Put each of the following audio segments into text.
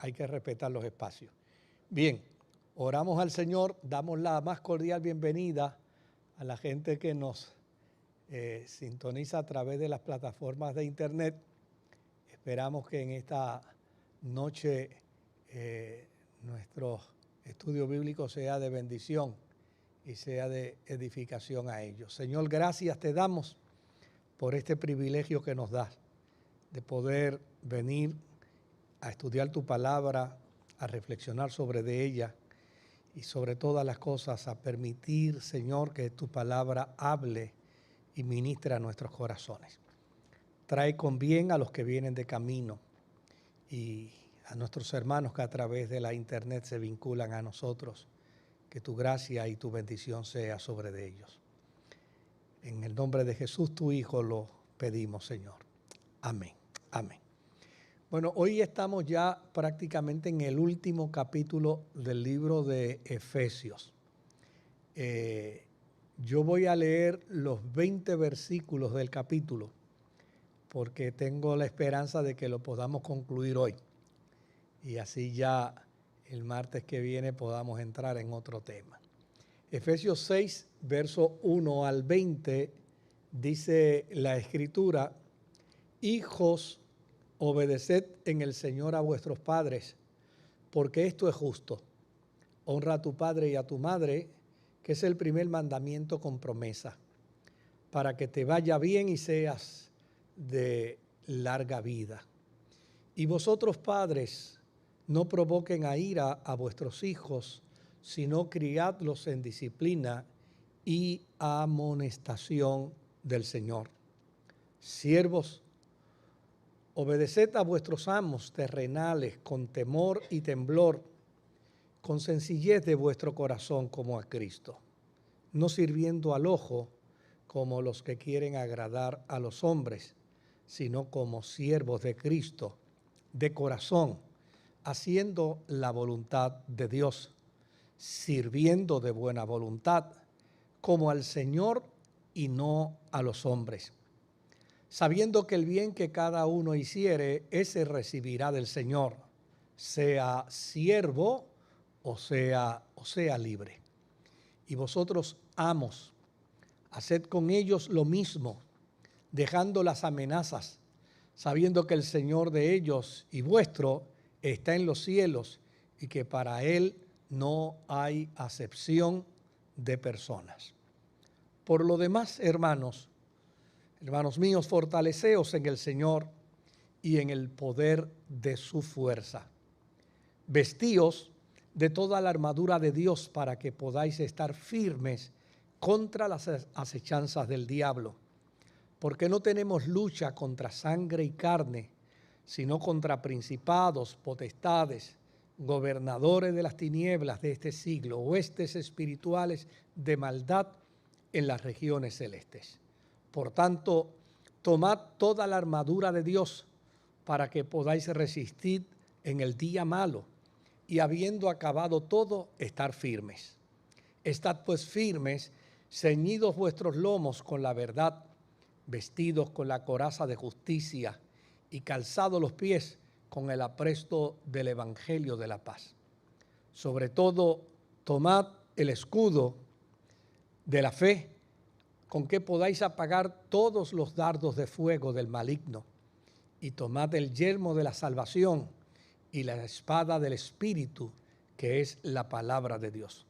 hay que respetar los espacios. Bien, oramos al Señor, damos la más cordial bienvenida a la gente que nos sintoniza a través de las plataformas de internet. Esperamos que en esta noche nuestro estudio bíblico sea de bendición y sea de edificación a ellos. Señor, gracias te damos por este privilegio que nos das de poder venir a estudiar tu palabra, a reflexionar sobre de ella y sobre todas las cosas a permitir, Señor, que tu palabra hable y ministre a nuestros corazones. Trae con bien a los que vienen de camino y a nuestros hermanos que a través de la internet se vinculan a nosotros. Que tu gracia y tu bendición sea sobre de ellos. En el nombre de Jesús, tu Hijo, lo pedimos, Señor. Amén. Amén. Bueno, hoy estamos ya prácticamente en el último capítulo del libro de Efesios. Yo voy a leer los 20 versículos del capítulo porque tengo la esperanza de que lo podamos concluir hoy. Y así ya el martes que viene podamos entrar en otro tema. Efesios 6, verso 1 al 20, dice la Escritura: Hijos, obedeced en el Señor a vuestros padres, porque esto es justo. Honra a tu padre y a tu madre, que es el primer mandamiento con promesa, para que te vaya bien y seas de larga vida. Y vosotros, padres, no provoquen a ira a vuestros hijos, sino criadlos en disciplina y amonestación del Señor. Siervos, obedeced a vuestros amos terrenales con temor y temblor, con sencillez de vuestro corazón como a Cristo, no sirviendo al ojo como los que quieren agradar a los hombres, sino como siervos de Cristo, de corazón, haciendo la voluntad de Dios, sirviendo de buena voluntad, como al Señor y no a los hombres, sabiendo que el bien que cada uno hiciere, ese recibirá del Señor, sea siervo o sea libre. Y vosotros, amos, haced con ellos lo mismo, dejando las amenazas, sabiendo que el Señor de ellos y vuestro está en los cielos y que para Él no hay acepción de personas. Por lo demás, hermanos míos, fortaleceos en el Señor y en el poder de su fuerza. Vestíos de toda la armadura de Dios para que podáis estar firmes contra las acechanzas del diablo. Porque no tenemos lucha contra sangre y carne, sino contra principados, potestades, gobernadores de las tinieblas de este siglo, huestes espirituales de maldad en las regiones celestes. Por tanto, tomad toda la armadura de Dios para que podáis resistir en el día malo y habiendo acabado todo, estar firmes. Estad pues firmes, ceñidos vuestros lomos con la verdad, vestidos con la coraza de justicia y calzados los pies con el apresto del evangelio de la paz. Sobre todo, tomad el escudo de la fe, con que podáis apagar todos los dardos de fuego del maligno, y tomad el yelmo de la salvación y la espada del Espíritu, que es la palabra de Dios,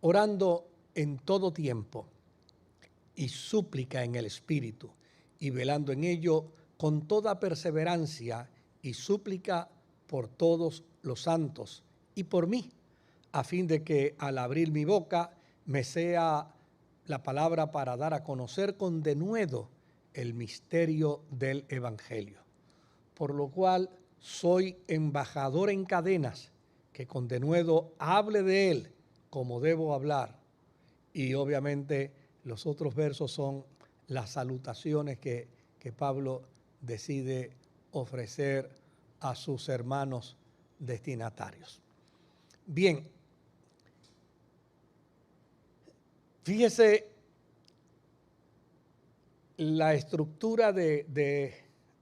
orando en todo tiempo y súplica en el Espíritu, y velando en ello con toda perseverancia y súplica por todos los santos y por mí, a fin de que al abrir mi boca me sea la palabra para dar a conocer con denuedo el misterio del Evangelio, por lo cual soy embajador en cadenas, que con denuedo hable de él como debo hablar. Y obviamente los otros versos son las salutaciones que Pablo decide ofrecer a sus hermanos destinatarios. Bien, fíjese la estructura de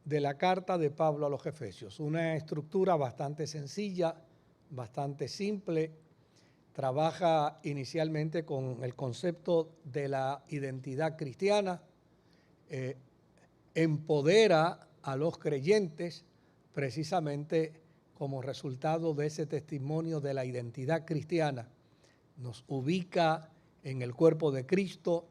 de la carta de Pablo a los Efesios. Una estructura bastante sencilla, bastante simple. Trabaja inicialmente con el concepto de la identidad cristiana, empodera a los creyentes precisamente como resultado de ese testimonio de la identidad cristiana. Nos ubica en el cuerpo de Cristo,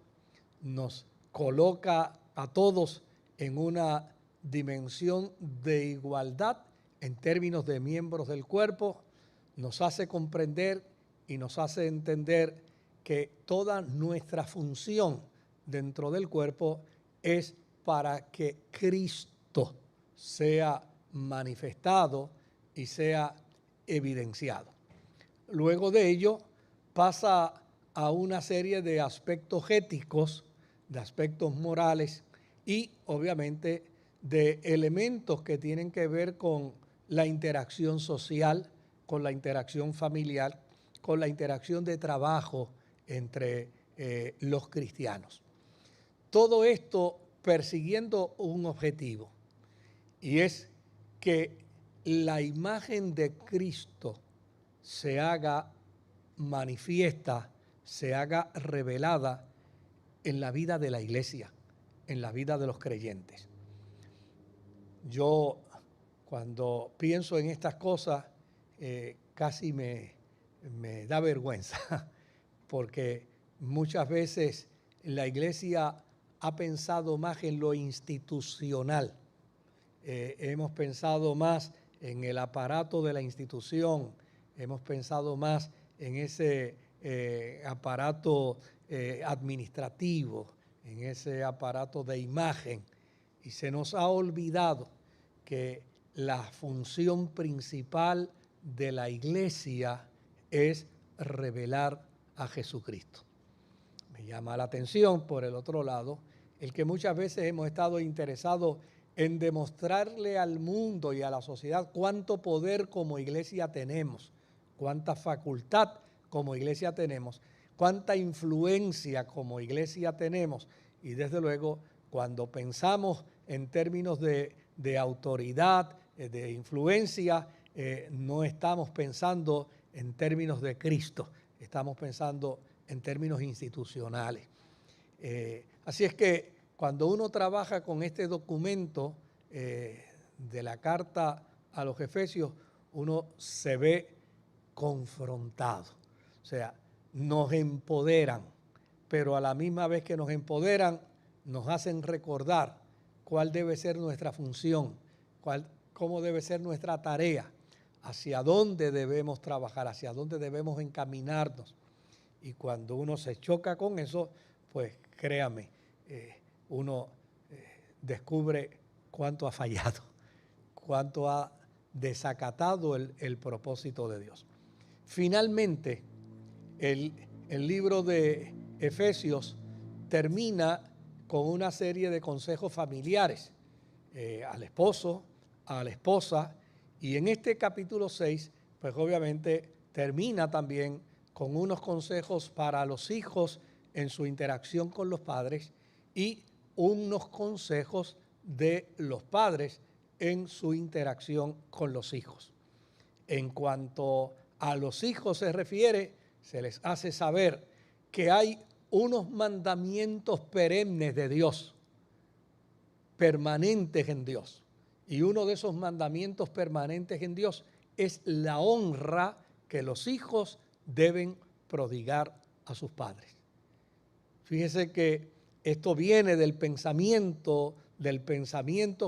nos coloca a todos en una dimensión de igualdad en términos de miembros del cuerpo, nos hace comprender y nos hace entender que toda nuestra función dentro del cuerpo es para que Cristo sea manifestado y sea evidenciado. Luego de ello pasa a una serie de aspectos éticos, de aspectos morales y obviamente de elementos que tienen que ver con la interacción social, con la interacción familiar, con la interacción de trabajo entre los cristianos. Todo esto persiguiendo un objetivo, y es que la imagen de Cristo se haga manifiesta, se haga revelada en la vida de la iglesia, en la vida de los creyentes. Yo, cuando pienso en estas cosas, casi me da vergüenza, porque muchas veces la iglesia ha pensado más en lo institucional. Hemos pensado más en el aparato de la institución, hemos pensado más en ese aparato administrativo, en ese aparato de imagen, y se nos ha olvidado que la función principal de la iglesia es revelar a Jesucristo. Me llama la atención, por el otro lado, el que muchas veces hemos estado interesados en demostrarle al mundo y a la sociedad cuánto poder como iglesia tenemos, cuánta facultad como iglesia tenemos, cuánta influencia como iglesia tenemos, y desde luego cuando pensamos en términos de autoridad, de influencia, no estamos pensando en términos de Cristo, estamos pensando en términos institucionales. Así es que cuando uno trabaja con este documento de la carta a los Efesios, uno se ve confrontado. O sea, nos empoderan, pero a la misma vez que nos empoderan, nos hacen recordar cuál debe ser nuestra función, cómo debe ser nuestra tarea, hacia dónde debemos trabajar, hacia dónde debemos encaminarnos. Y cuando uno se choca con eso, pues créame, uno descubre cuánto ha fallado, cuánto ha desacatado el propósito de Dios. Finalmente, el libro de Efesios termina con una serie de consejos familiares al esposo, a la esposa, y en este capítulo 6, pues obviamente termina también con unos consejos para los hijos en su interacción con los padres y unos consejos de los padres en su interacción con los hijos. En cuanto a los hijos se refiere, se les hace saber que hay unos mandamientos perennes de Dios, permanentes en Dios. Y uno de esos mandamientos permanentes en Dios es la honra que los hijos deben prodigar a sus padres. Fíjese que esto viene del pensamiento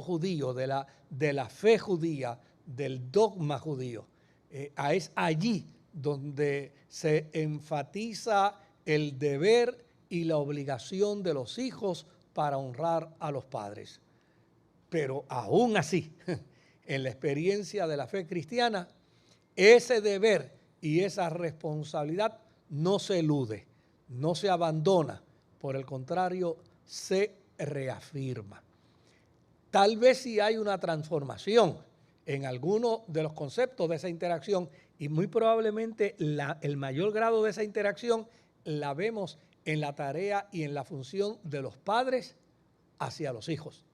judío, de la fe judía, del dogma judío. Es allí donde se enfatiza el deber y la obligación de los hijos para honrar a los padres. Pero aún así, en la experiencia de la fe cristiana, ese deber y esa responsabilidad no se elude, no se abandona, por el contrario, se reafirma. Tal vez sí hay una transformación en alguno de los conceptos de esa interacción, y muy probablemente el mayor grado de esa interacción la vemos en la tarea y en la función de los padres hacia los hijos.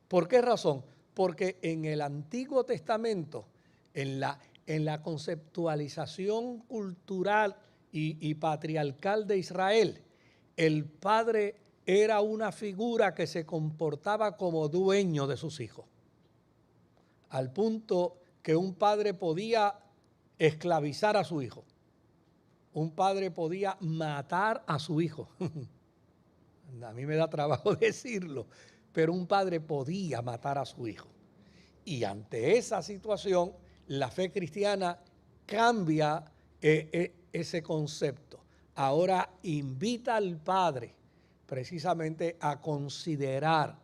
¿Por qué razón? porque en el Antiguo Testamento, en la conceptualización cultural y patriarcal de Israel, el padre era una figura que se comportaba como dueño de sus hijos, al punto que un padre podía esclavizar a su hijo. Un padre podía matar a su hijo. A mí me da trabajo decirlo, pero un padre podía matar a su hijo. Y ante esa situación, la fe cristiana cambia ese concepto. Ahora invita al padre precisamente a considerar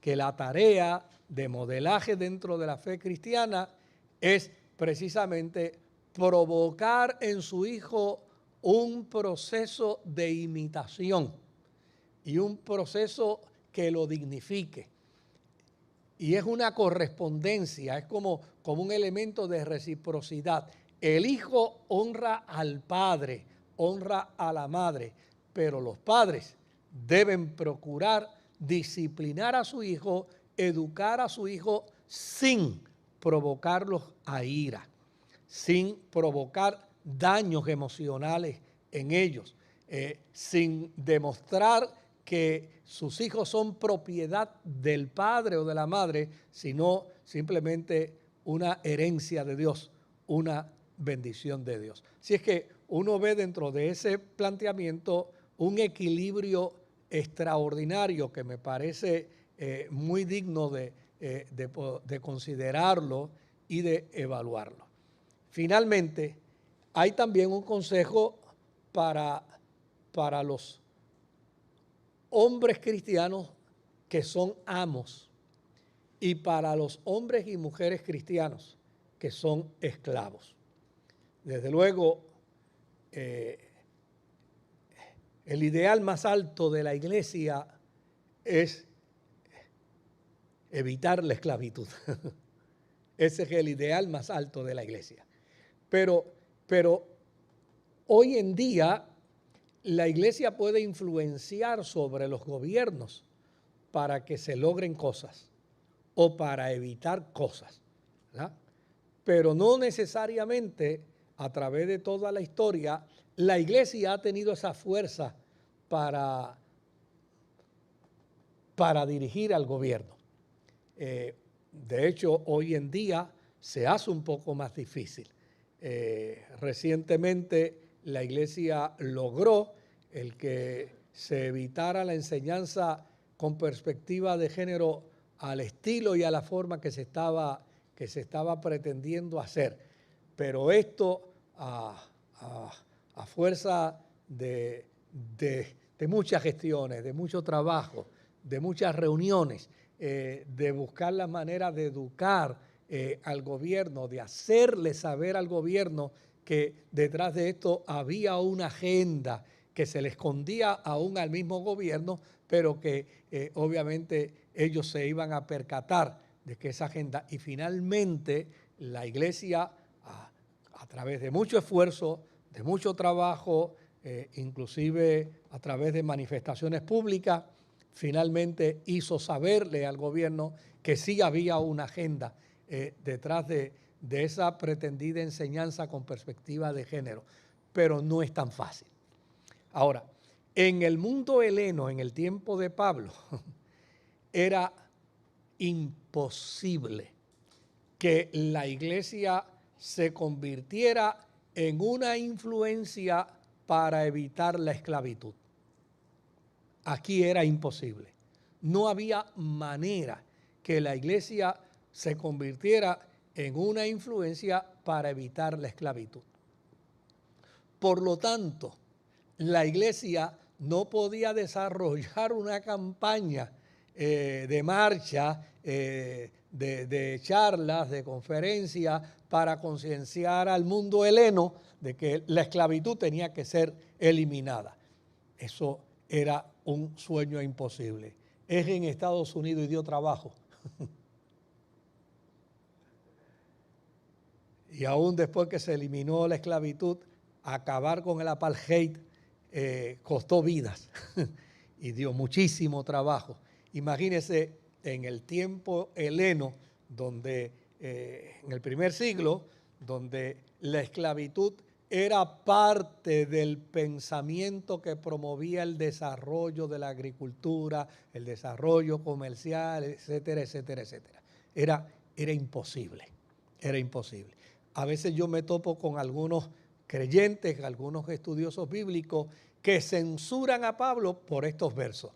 que la tarea de modelaje dentro de la fe cristiana es precisamente provocar en su hijo un proceso de imitación y un proceso que lo dignifique. Y es una correspondencia, es como un elemento de reciprocidad. El hijo honra al padre, honra a la madre, pero los padres deben procurar disciplinar a su hijo, educar a su hijo sin provocarlos a ira, sin provocar daños emocionales en ellos, sin demostrar que sus hijos son propiedad del padre o de la madre, sino simplemente una herencia de Dios, una bendición de Dios. Si es que uno ve dentro de ese planteamiento un equilibrio extraordinario que me parece muy digno de considerarlo y de evaluarlo. Finalmente, hay también un consejo para los hombres cristianos que son amos y para los hombres y mujeres cristianos que son esclavos. Desde luego, el ideal más alto de la iglesia es evitar la esclavitud. Ese es el ideal más alto de la iglesia. Pero hoy en día la iglesia puede influenciar sobre los gobiernos para que se logren cosas o para evitar cosas, ¿verdad? Pero no necesariamente a través de toda la historia la iglesia ha tenido esa fuerza para dirigir al gobierno. De hecho, hoy en día se hace un poco más difícil. Recientemente la iglesia logró el que se evitara la enseñanza con perspectiva de género al estilo y a la forma que se estaba pretendiendo hacer. Pero esto a fuerza de muchas gestiones, de mucho trabajo, de muchas reuniones, de buscar la manera de educar al gobierno, de hacerle saber al gobierno que detrás de esto había una agenda que se le escondía aún al mismo gobierno, pero que obviamente ellos se iban a percatar de que esa agenda, y finalmente la iglesia a través de mucho esfuerzo, de mucho trabajo, inclusive a través de manifestaciones públicas, finalmente hizo saberle al gobierno que sí había una agenda detrás de esa pretendida enseñanza con perspectiva de género, pero no es tan fácil. Ahora, en el mundo heleno, en el tiempo de Pablo, era imposible que la iglesia se convirtiera en una influencia para evitar la esclavitud. Aquí era imposible. No había manera que la iglesia se convirtiera en una influencia para evitar la esclavitud. Por lo tanto, la iglesia no podía desarrollar una campaña de marcha, de charlas, de conferencias para concienciar al mundo heleno de que la esclavitud tenía que ser eliminada. Eso era un sueño imposible. Es en Estados Unidos y dio trabajo. Y aún después que se eliminó la esclavitud, acabar con el apartheid costó vidas y dio muchísimo trabajo. Imagínense en el tiempo heleno, donde en el primer siglo, donde la esclavitud era parte del pensamiento que promovía el desarrollo de la agricultura, el desarrollo comercial, etcétera, etcétera, etcétera. Era imposible, era imposible. A veces yo me topo con algunos creyentes, algunos estudiosos bíblicos que censuran a Pablo por estos versos.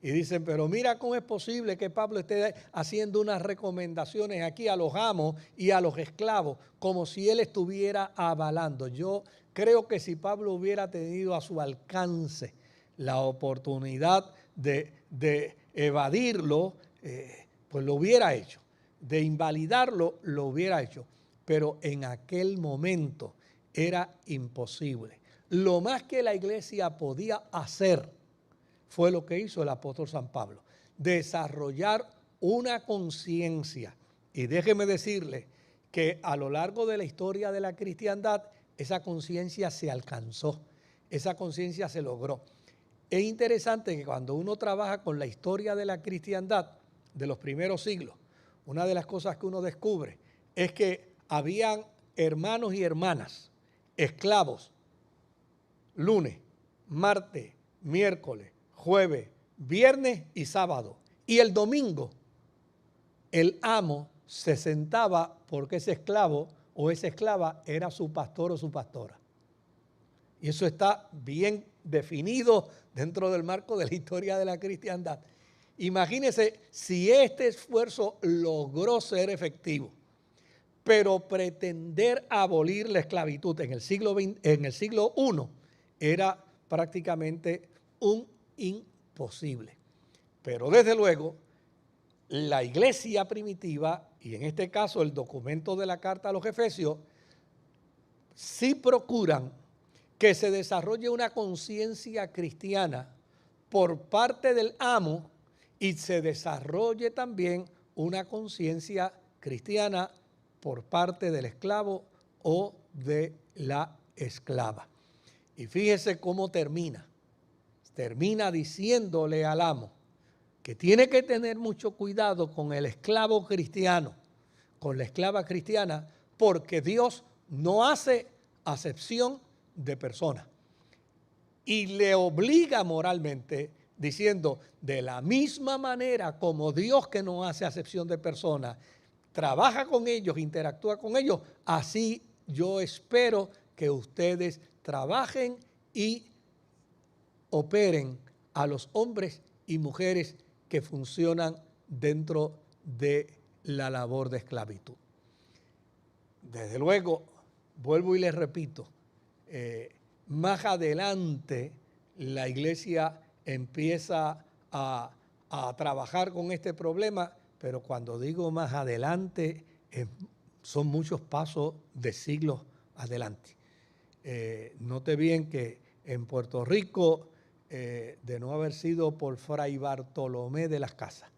Y dicen, pero mira cómo es posible que Pablo esté haciendo unas recomendaciones aquí a los amos y a los esclavos, como si él estuviera avalando. Yo creo que si Pablo hubiera tenido a su alcance la oportunidad de evadirlo, pues lo hubiera hecho. De invalidarlo, lo hubiera hecho. Pero en aquel momento era imposible. Lo más que la iglesia podía hacer fue lo que hizo el apóstol San Pablo, desarrollar una conciencia. Y déjeme decirle que a lo largo de la historia de la cristiandad, esa conciencia se alcanzó, esa conciencia se logró. Es interesante que cuando uno trabaja con la historia de la cristiandad de los primeros siglos, una de las cosas que uno descubre es que habían hermanos y hermanas, esclavos, lunes, martes, miércoles, jueves, viernes y sábado. Y el domingo, el amo se sentaba porque ese esclavo o esa esclava era su pastor o su pastora. Y eso está bien definido dentro del marco de la historia de la cristiandad. Imagínense si este esfuerzo logró ser efectivo, pero pretender abolir la esclavitud en el siglo I era prácticamente un imposible. Pero desde luego, la iglesia primitiva, y en este caso el documento de la carta a los Efesios, sí procuran que se desarrolle una conciencia cristiana por parte del amo y se desarrolle también una conciencia cristiana por parte del esclavo o de la esclava. Y fíjese cómo termina. Termina diciéndole al amo que tiene que tener mucho cuidado con el esclavo cristiano, con la esclava cristiana, porque Dios no hace acepción de personas. Y le obliga moralmente diciendo, de la misma manera como Dios, que no hace acepción de personas, trabaja con ellos, interactúa con ellos, así yo espero que ustedes trabajen y operen a los hombres y mujeres que funcionan dentro de la labor de esclavitud. Desde luego, vuelvo y les repito, más adelante la iglesia empieza a trabajar con este problema, pero cuando digo más adelante, son muchos pasos de siglos adelante. Note bien que en Puerto Rico, de no haber sido por Fray Bartolomé de las Casas,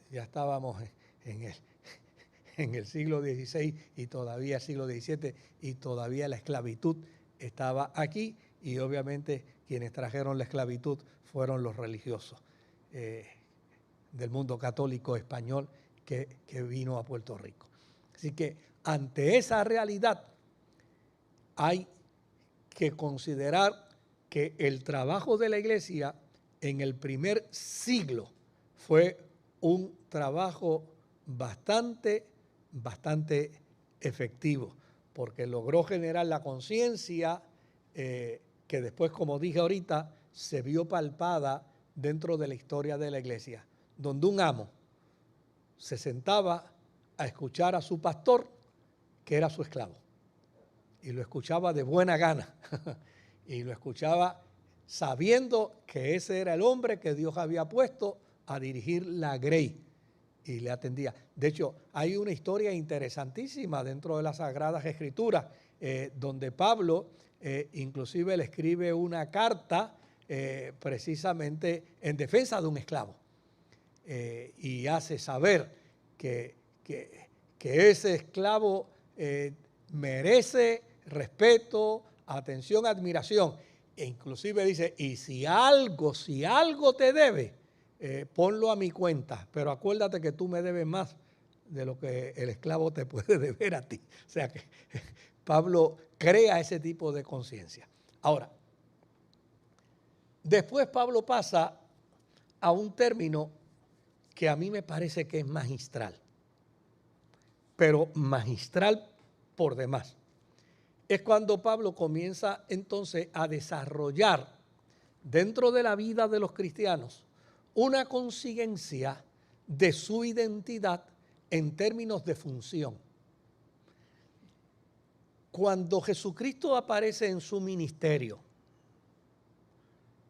ya estábamos en el siglo XVI y todavía siglo XVII, y todavía la esclavitud estaba aquí, y obviamente quienes trajeron la esclavitud fueron los religiosos del mundo católico español que vino a Puerto Rico. Así que ante esa realidad hay que considerar que el trabajo de la iglesia en el primer siglo fue un trabajo bastante efectivo, porque logró generar la conciencia que después, como dije ahorita, se vio palpada dentro de la historia de la iglesia, donde un amo se sentaba a escuchar a su pastor, que era su esclavo, y lo escuchaba de buena gana, y lo escuchaba sabiendo que ese era el hombre que Dios había puesto a dirigir la grey, y le atendía. De hecho, hay una historia interesantísima dentro de las Sagradas Escrituras, donde Pablo inclusive le escribe una carta precisamente en defensa de un esclavo, y hace saber que ese esclavo merece respeto, atención, admiración, e inclusive dice, y si algo te debe, ponlo a mi cuenta, pero acuérdate que tú me debes más de lo que el esclavo te puede deber a ti. O sea que Pablo crea ese tipo de conciencia. Ahora, después Pablo pasa a un término que a mí me parece que es magistral, pero magistral por demás. Es cuando Pablo comienza entonces a desarrollar dentro de la vida de los cristianos una conciencia de su identidad en términos de función. Cuando Jesucristo aparece en su ministerio,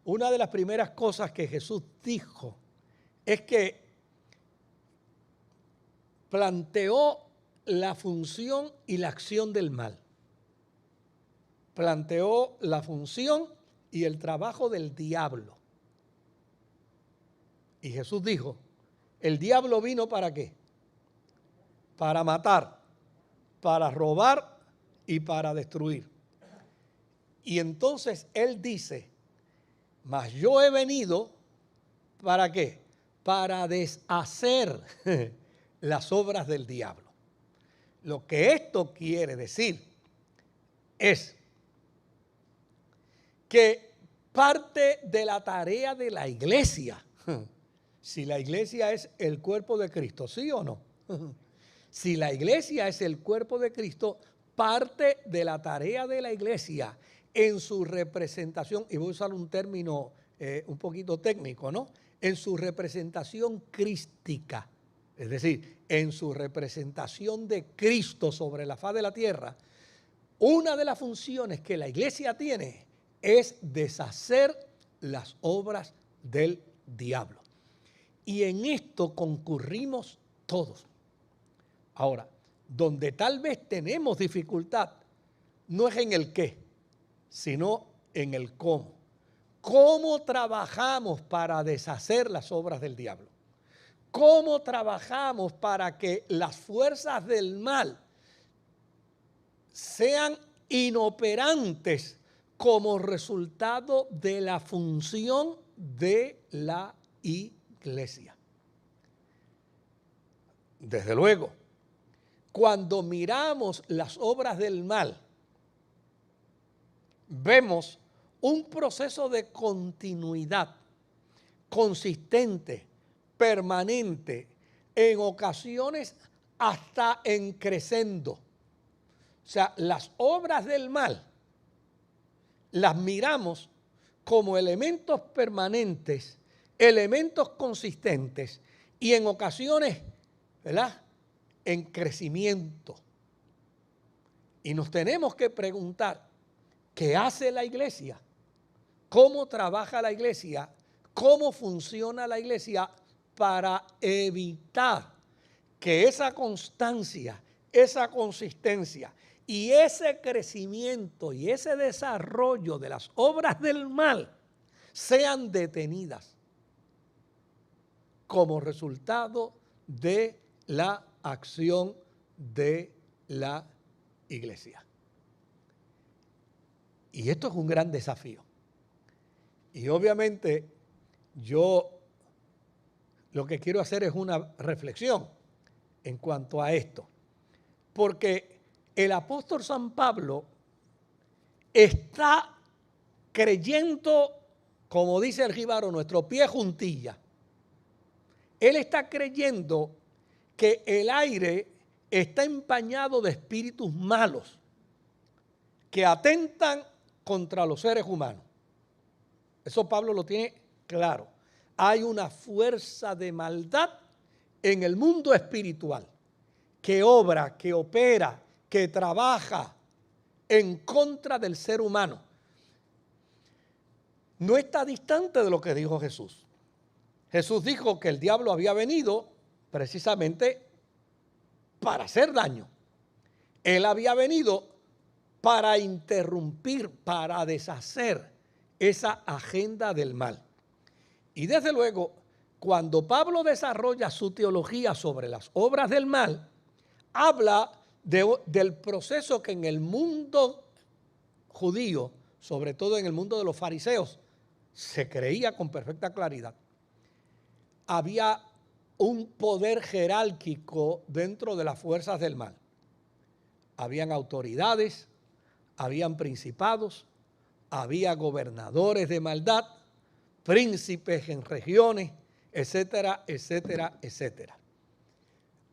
una de las primeras cosas que Jesús dijo es que planteó la función y la acción del mal. Planteó la función y el trabajo del diablo. Y Jesús dijo, ¿el diablo vino para qué? Para matar, para robar y para destruir. Y entonces Él dice, mas yo he venido, ¿para qué? Para deshacer las obras del diablo. Lo que esto quiere decir es que parte de la tarea de la iglesia, si la iglesia es el cuerpo de Cristo, ¿sí o no? Si la iglesia es el cuerpo de Cristo, parte de la tarea de la iglesia en su representación, y voy a usar un término un poquito técnico, ¿no? En su representación crística, es decir, en su representación de Cristo sobre la faz de la tierra, una de las funciones que la iglesia tiene es deshacer las obras del diablo. Y en esto concurrimos todos. Ahora, donde tal vez tenemos dificultad, no es en el qué, sino en el cómo. ¿Cómo trabajamos para deshacer las obras del diablo? ¿Cómo trabajamos para que las fuerzas del mal sean inoperantes como resultado de la función de la iglesia? Desde luego, cuando miramos las obras del mal, vemos un proceso de continuidad consistente, permanente, en ocasiones hasta en crescendo. O sea, las obras del mal las miramos como elementos permanentes, elementos consistentes y en ocasiones, ¿verdad?, en crecimiento. Y nos tenemos que preguntar, ¿qué hace la iglesia? ¿Cómo trabaja la iglesia? ¿Cómo funciona la iglesia para evitar que esa constancia, esa consistencia y ese crecimiento y ese desarrollo de las obras del mal sean detenidas como resultado de la acción de la iglesia? Y esto es un gran desafío. Y obviamente yo lo que quiero hacer es una reflexión en cuanto a esto. Porque el apóstol San Pablo está creyendo, como dice el jíbaro, nuestro pie juntilla. Él está creyendo que el aire está empañado de espíritus malos que atentan contra los seres humanos. Eso Pablo lo tiene claro. Hay una fuerza de maldad en el mundo espiritual que obra, que opera, que trabaja en contra del ser humano. No está distante de lo que dijo Jesús. Jesús dijo que el diablo había venido precisamente para hacer daño. Él había venido para interrumpir, para deshacer esa agenda del mal. Y desde luego, cuando Pablo desarrolla su teología sobre las obras del mal, habla del proceso que en el mundo judío, sobre todo en el mundo de los fariseos, se creía con perfecta claridad. había un poder jerárquico dentro de las fuerzas del mal. Habían autoridades, habían principados, había gobernadores de maldad, príncipes en regiones, etcétera, etcétera, etcétera.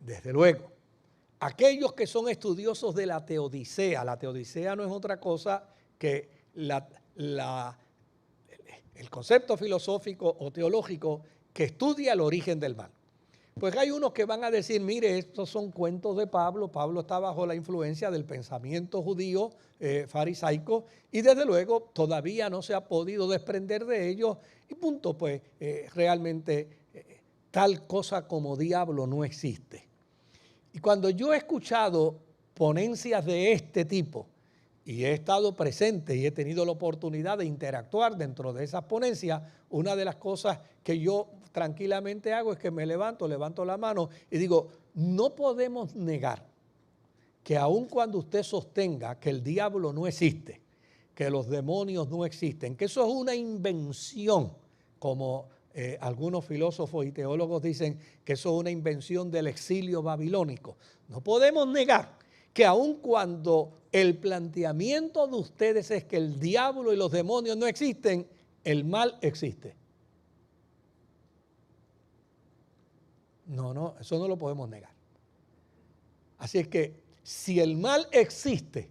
Desde luego, aquellos que son estudiosos de la teodicea no es otra cosa que el concepto filosófico o teológico que estudia el origen del mal. Pues hay unos que van a decir, mire, estos son cuentos de Pablo. Pablo está bajo la influencia del pensamiento judío farisaico y desde luego todavía no se ha podido desprender de ellos y punto, pues realmente tal cosa como diablo no existe. Y cuando yo he escuchado ponencias de este tipo y he estado presente y he tenido la oportunidad de interactuar dentro de esas ponencias, una de las cosas que yo tranquilamente hago es que me levanto la mano y digo, no podemos negar que aun cuando usted sostenga que el diablo no existe, que los demonios no existen, que eso es una invención, como algunos filósofos y teólogos dicen que eso es una invención del exilio babilónico, no podemos negar que aun cuando el planteamiento de ustedes es que el diablo y los demonios no existen, el mal existe. No, eso no lo podemos negar. Así es que si el mal existe,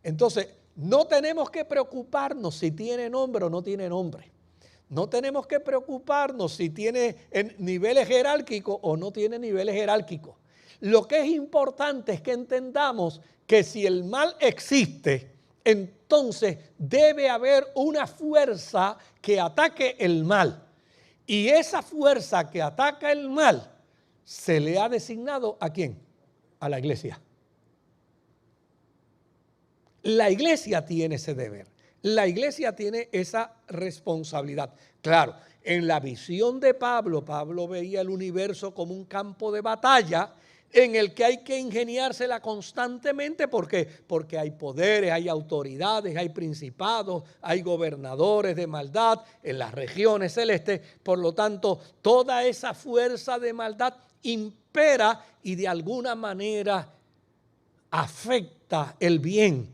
entonces no tenemos que preocuparnos si tiene nombre o no tiene nombre. No tenemos que preocuparnos si tiene niveles jerárquicos o no tiene niveles jerárquicos. Lo que es importante es que entendamos que si el mal existe, entonces debe haber una fuerza que ataque el mal. Y esa fuerza que ataca el mal se le ha designado ¿a quién? A la iglesia. La iglesia tiene ese deber. La iglesia tiene esa responsabilidad. Claro, en la visión de Pablo veía el universo como un campo de batalla en el que hay que ingeniársela constantemente porque hay poderes, hay autoridades, hay principados, hay gobernadores de maldad en las regiones celestes. Por lo tanto, toda esa fuerza de maldad impera y de alguna manera afecta el bien,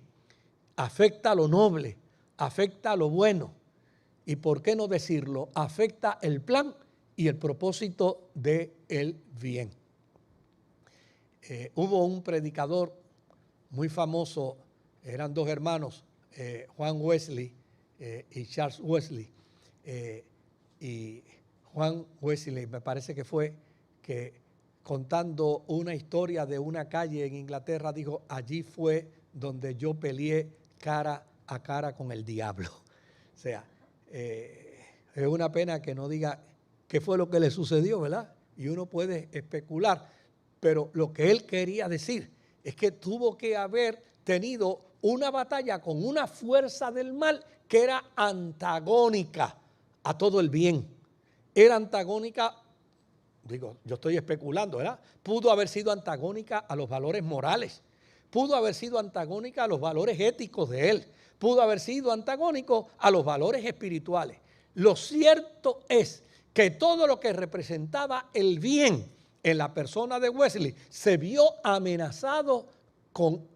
afecta lo noble, afecta lo bueno y, por qué no decirlo, afecta el plan y el propósito del bien. Hubo un predicador muy famoso, eran dos hermanos, Juan Wesley y Charles Wesley. Y Juan Wesley me parece que fue que contando una historia de una calle en Inglaterra dijo, allí fue donde yo peleé cara a cara con el diablo. O sea, es una pena que no diga qué fue lo que le sucedió, ¿verdad? Y uno puede especular. Pero lo que él quería decir es que tuvo que haber tenido una batalla con una fuerza del mal que era antagónica a todo el bien. Era antagónica, digo, yo estoy especulando, ¿verdad? Pudo haber sido antagónica a los valores morales. Pudo haber sido antagónica a los valores éticos de él. Pudo haber sido antagónico a los valores espirituales. Lo cierto es que todo lo que representaba el bien en la persona de Wesley se vio amenazado con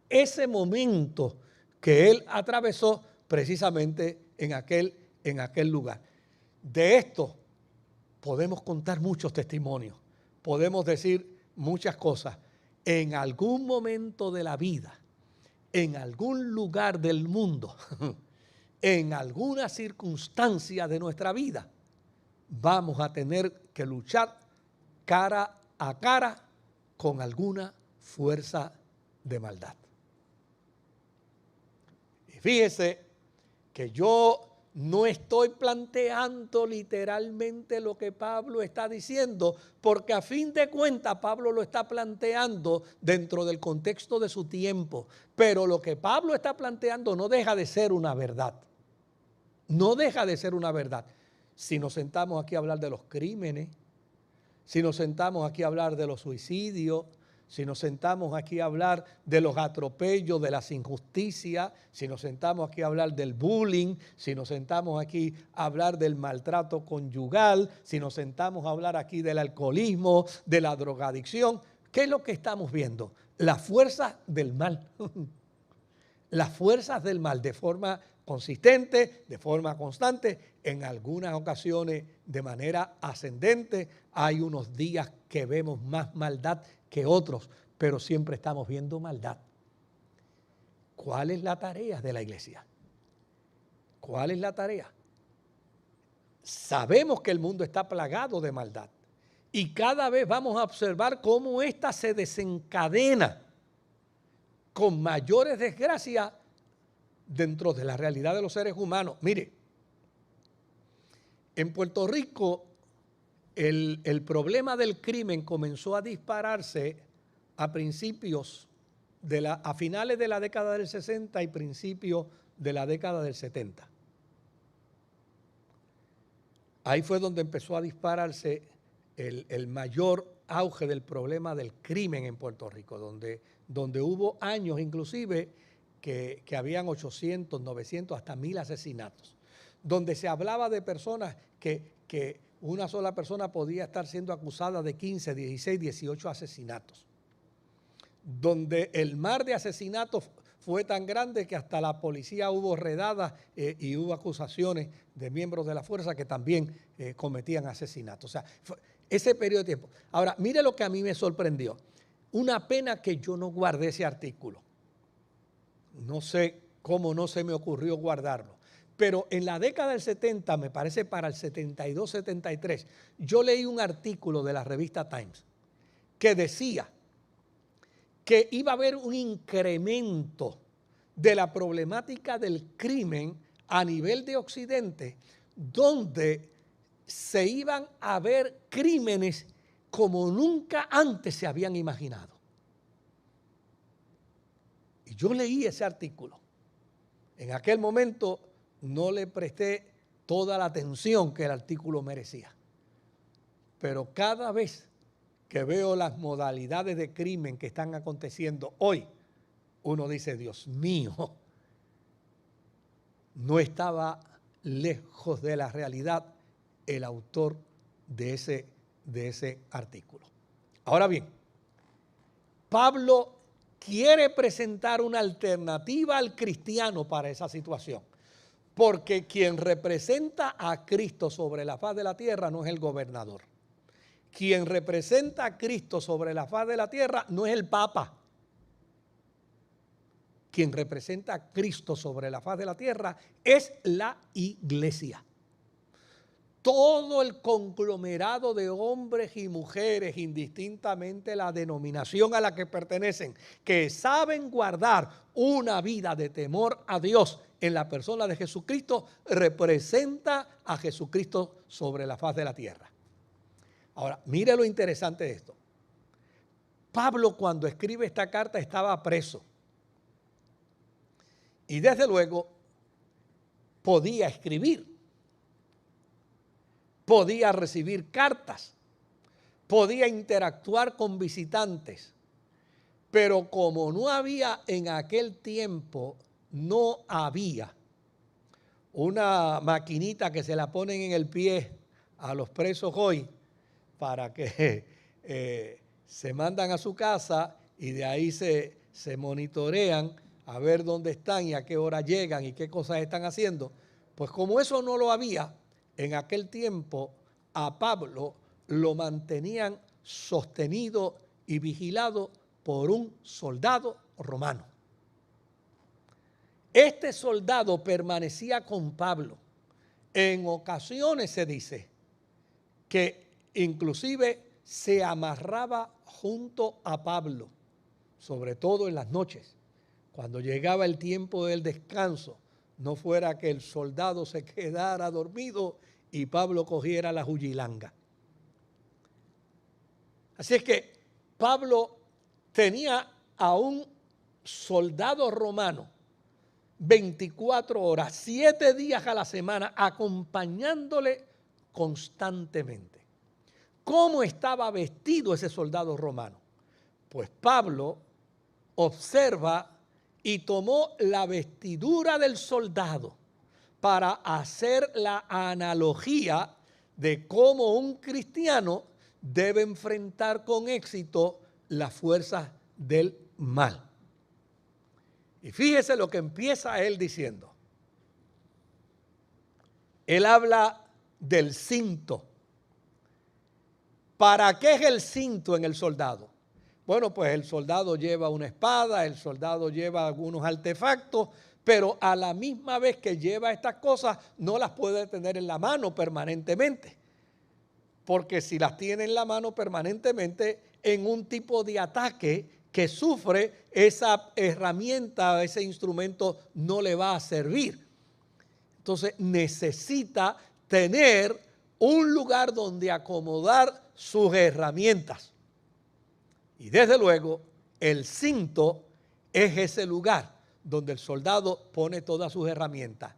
ese momento que él atravesó precisamente en aquel lugar. De esto podemos contar muchos testimonios, podemos decir muchas cosas. En algún momento de la vida, en algún lugar del mundo, en alguna circunstancia de nuestra vida, vamos a tener que luchar cara a cara con alguna fuerza de maldad. Y fíjese que yo no estoy planteando literalmente lo que Pablo está diciendo, porque a fin de cuentas Pablo lo está planteando dentro del contexto de su tiempo. Pero lo que Pablo está planteando no deja de ser una verdad. No deja de ser una verdad. Si nos sentamos aquí a hablar de los crímenes, si nos sentamos aquí a hablar de los suicidios, si nos sentamos aquí a hablar de los atropellos, de las injusticias, si nos sentamos aquí a hablar del bullying, si nos sentamos aquí a hablar del maltrato conyugal, si nos sentamos a hablar aquí del alcoholismo, de la drogadicción, ¿qué es lo que estamos viendo? Las fuerzas del mal. Las fuerzas del mal de forma consistente, de forma constante, en algunas ocasiones de manera ascendente. Hay unos días que vemos más maldad que otros, pero siempre estamos viendo maldad. ¿Cuál es la tarea de la iglesia? ¿Cuál es la tarea? Sabemos que el mundo está plagado de maldad y cada vez vamos a observar cómo ésta se desencadena con mayores desgracias dentro de la realidad de los seres humanos. Mire, en Puerto Rico el problema del crimen comenzó a dispararse a finales de la década del 60 y principios de la década del 70. Ahí fue donde empezó a dispararse el mayor auge del problema del crimen en Puerto Rico, donde hubo años inclusive que habían 800, 900, hasta 1000 asesinatos, donde se hablaba de personas que una sola persona podía estar siendo acusada de 15, 16, 18 asesinatos, donde el mar de asesinatos fue tan grande que hasta la policía hubo redadas y hubo acusaciones de miembros de la fuerza que también cometían asesinatos. O sea, ese periodo de tiempo. Ahora, mire lo que a mí me sorprendió. Una pena que yo no guardé ese artículo. No sé cómo no se me ocurrió guardarlo. Pero en la década del 70, me parece para el 72, 73, yo leí un artículo de la revista Times que decía que iba a haber un incremento de la problemática del crimen a nivel de Occidente, donde se iban a ver crímenes como nunca antes se habían imaginado. Y yo leí ese artículo. En aquel momento no le presté toda la atención que el artículo merecía. Pero cada vez que veo las modalidades de crimen que están aconteciendo hoy, uno dice, Dios mío, no estaba lejos de la realidad el autor de ese artículo. Ahora bien, Pablo quiere presentar una alternativa al cristiano para esa situación, porque quien representa a Cristo sobre la faz de la tierra no es el gobernador. Quien representa a Cristo sobre la faz de la tierra no es el Papa. Quien representa a Cristo sobre la faz de la tierra es la iglesia. Todo el conglomerado de hombres y mujeres, indistintamente la denominación a la que pertenecen, que saben guardar una vida de temor a Dios en la persona de Jesucristo, representa a Jesucristo sobre la faz de la tierra. Ahora, mire lo interesante de esto. Pablo, cuando escribe esta carta, estaba preso. Y desde luego podía escribir, podía recibir cartas, podía interactuar con visitantes. Pero como no había en aquel tiempo, no había una maquinita que se la ponen en el pie a los presos hoy para que se mandan a su casa y de ahí se monitorean a ver dónde están y a qué hora llegan y qué cosas están haciendo. Pues como eso no lo había, en aquel tiempo a Pablo lo mantenían sostenido y vigilado por un soldado romano. Este soldado permanecía con Pablo. En ocasiones se dice que inclusive se amarraba junto a Pablo, sobre todo en las noches, cuando llegaba el tiempo del descanso, no fuera que el soldado se quedara dormido y Pablo cogiera la jujilanga. Así es que Pablo tenía a un soldado romano 24 horas, 7 días a la semana, acompañándole constantemente. ¿Cómo estaba vestido ese soldado romano? Pues Pablo observa y tomó la vestidura del soldado para hacer la analogía de cómo un cristiano debe enfrentar con éxito las fuerzas del mal. Y fíjese lo que empieza él diciendo. Él habla del cinto. ¿Para qué es el cinto en el soldado? Bueno, pues el soldado lleva una espada, el soldado lleva algunos artefactos, pero a la misma vez que lleva estas cosas no las puede tener en la mano permanentemente. Porque si las tiene en la mano permanentemente, en un tipo de ataque que sufre, esa herramienta, ese instrumento no le va a servir. Entonces necesita tener un lugar donde acomodar sus herramientas. Y desde luego, el cinto es ese lugar donde el soldado pone todas sus herramientas.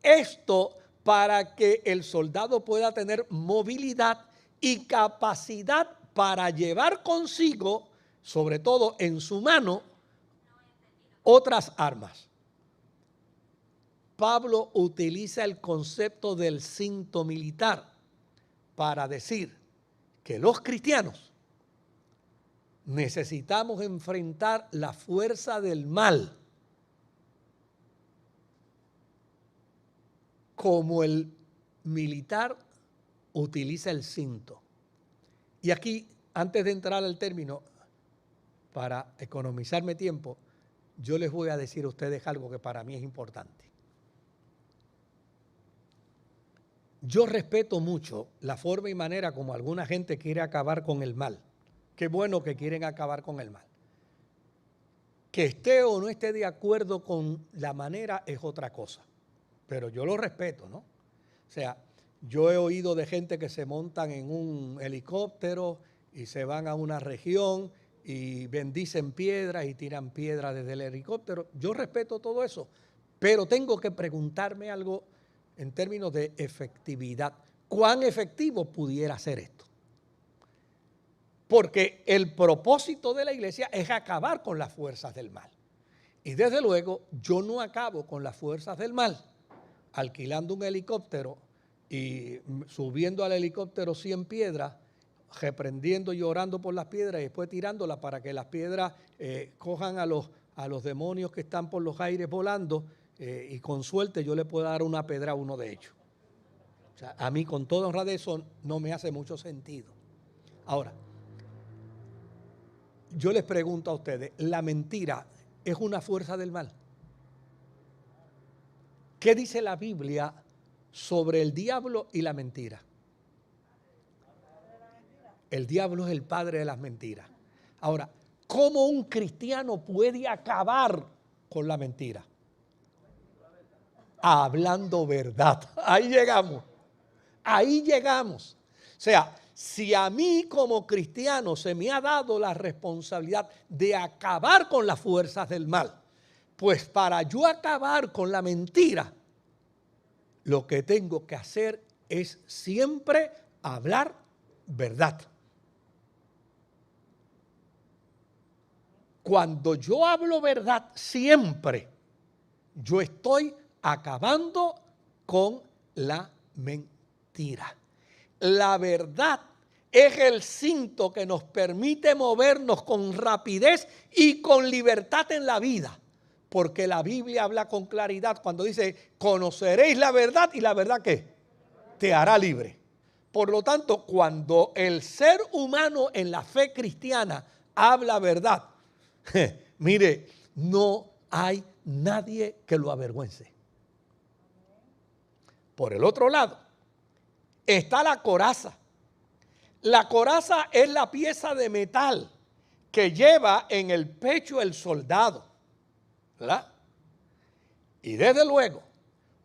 Esto para que el soldado pueda tener movilidad y capacidad para llevar consigo, sobre todo en su mano, otras armas. Pablo utiliza el concepto del cinto militar para decir que los cristianos necesitamos enfrentar la fuerza del mal como el militar utiliza el cinto. Y aquí, antes de entrar al término, para economizarme tiempo, yo les voy a decir a ustedes algo que para mí es importante. Yo respeto mucho la forma y manera como alguna gente quiere acabar con el mal. Qué bueno que quieren acabar con el mal. Que esté o no esté de acuerdo con la manera es otra cosa. Pero yo lo respeto, ¿no? O sea, yo he oído de gente que se montan en un helicóptero y se van a una región y bendicen piedras y tiran piedras desde el helicóptero. Yo respeto todo eso, pero tengo que preguntarme algo en términos de efectividad. ¿Cuán efectivo pudiera ser esto? Porque el propósito de la iglesia es acabar con las fuerzas del mal. Y desde luego, yo no acabo con las fuerzas del mal alquilando un helicóptero y subiendo al helicóptero 100 piedras, reprendiendo y orando por las piedras y después tirándolas para que las piedras cojan a los demonios que están por los aires volando y con suerte yo le pueda dar una pedra a uno de ellos. O sea, a mí con toda honra de eso no me hace mucho sentido. Ahora, yo les pregunto a ustedes, ¿la mentira es una fuerza del mal? ¿Qué dice la Biblia sobre el diablo y la mentira? El diablo es el padre de las mentiras. Ahora, ¿cómo un cristiano puede acabar con la mentira? Hablando verdad. Ahí llegamos. Ahí llegamos. O sea, si a mí como cristiano se me ha dado la responsabilidad de acabar con las fuerzas del mal, pues para yo acabar con la mentira, lo que tengo que hacer es siempre hablar verdad. Cuando yo hablo verdad siempre, yo estoy acabando con la mentira. La verdad es el cinto que nos permite movernos con rapidez y con libertad en la vida. Porque la Biblia habla con claridad cuando dice, conoceréis la verdad y la verdad ¿qué? Te hará libre. Por lo tanto, cuando el ser humano en la fe cristiana habla verdad, mire, no hay nadie que lo avergüence. Por el otro lado, está la coraza. La coraza es la pieza de metal que lleva en el pecho el soldado, ¿verdad? Y desde luego,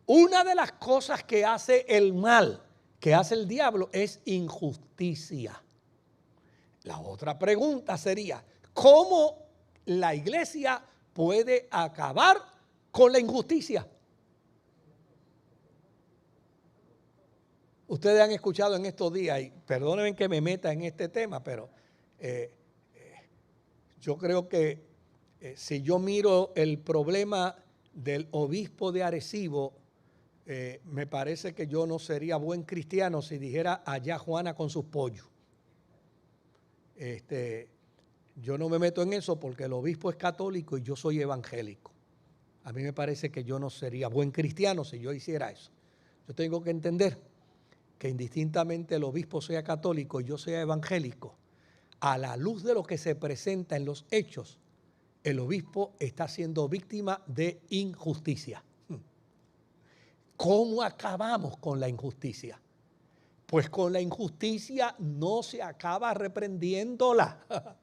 una de las cosas que hace el mal, que hace el diablo, es injusticia. La otra pregunta sería, ¿cómo la iglesia puede acabar con la injusticia? Ustedes han escuchado en estos días, y perdónenme que me meta en este tema, pero yo creo que si yo miro el problema del obispo de Arecibo, me parece que yo no sería buen cristiano si dijera allá Juana con sus pollos. Yo no me meto en eso porque el obispo es católico y yo soy evangélico. A mí me parece que yo no sería buen cristiano si yo hiciera eso. Yo tengo que entender que indistintamente el obispo sea católico y yo sea evangélico, a la luz de lo que se presenta en los hechos, el obispo está siendo víctima de injusticia. ¿Cómo acabamos con la injusticia? Pues con la injusticia no se acaba reprendiéndola.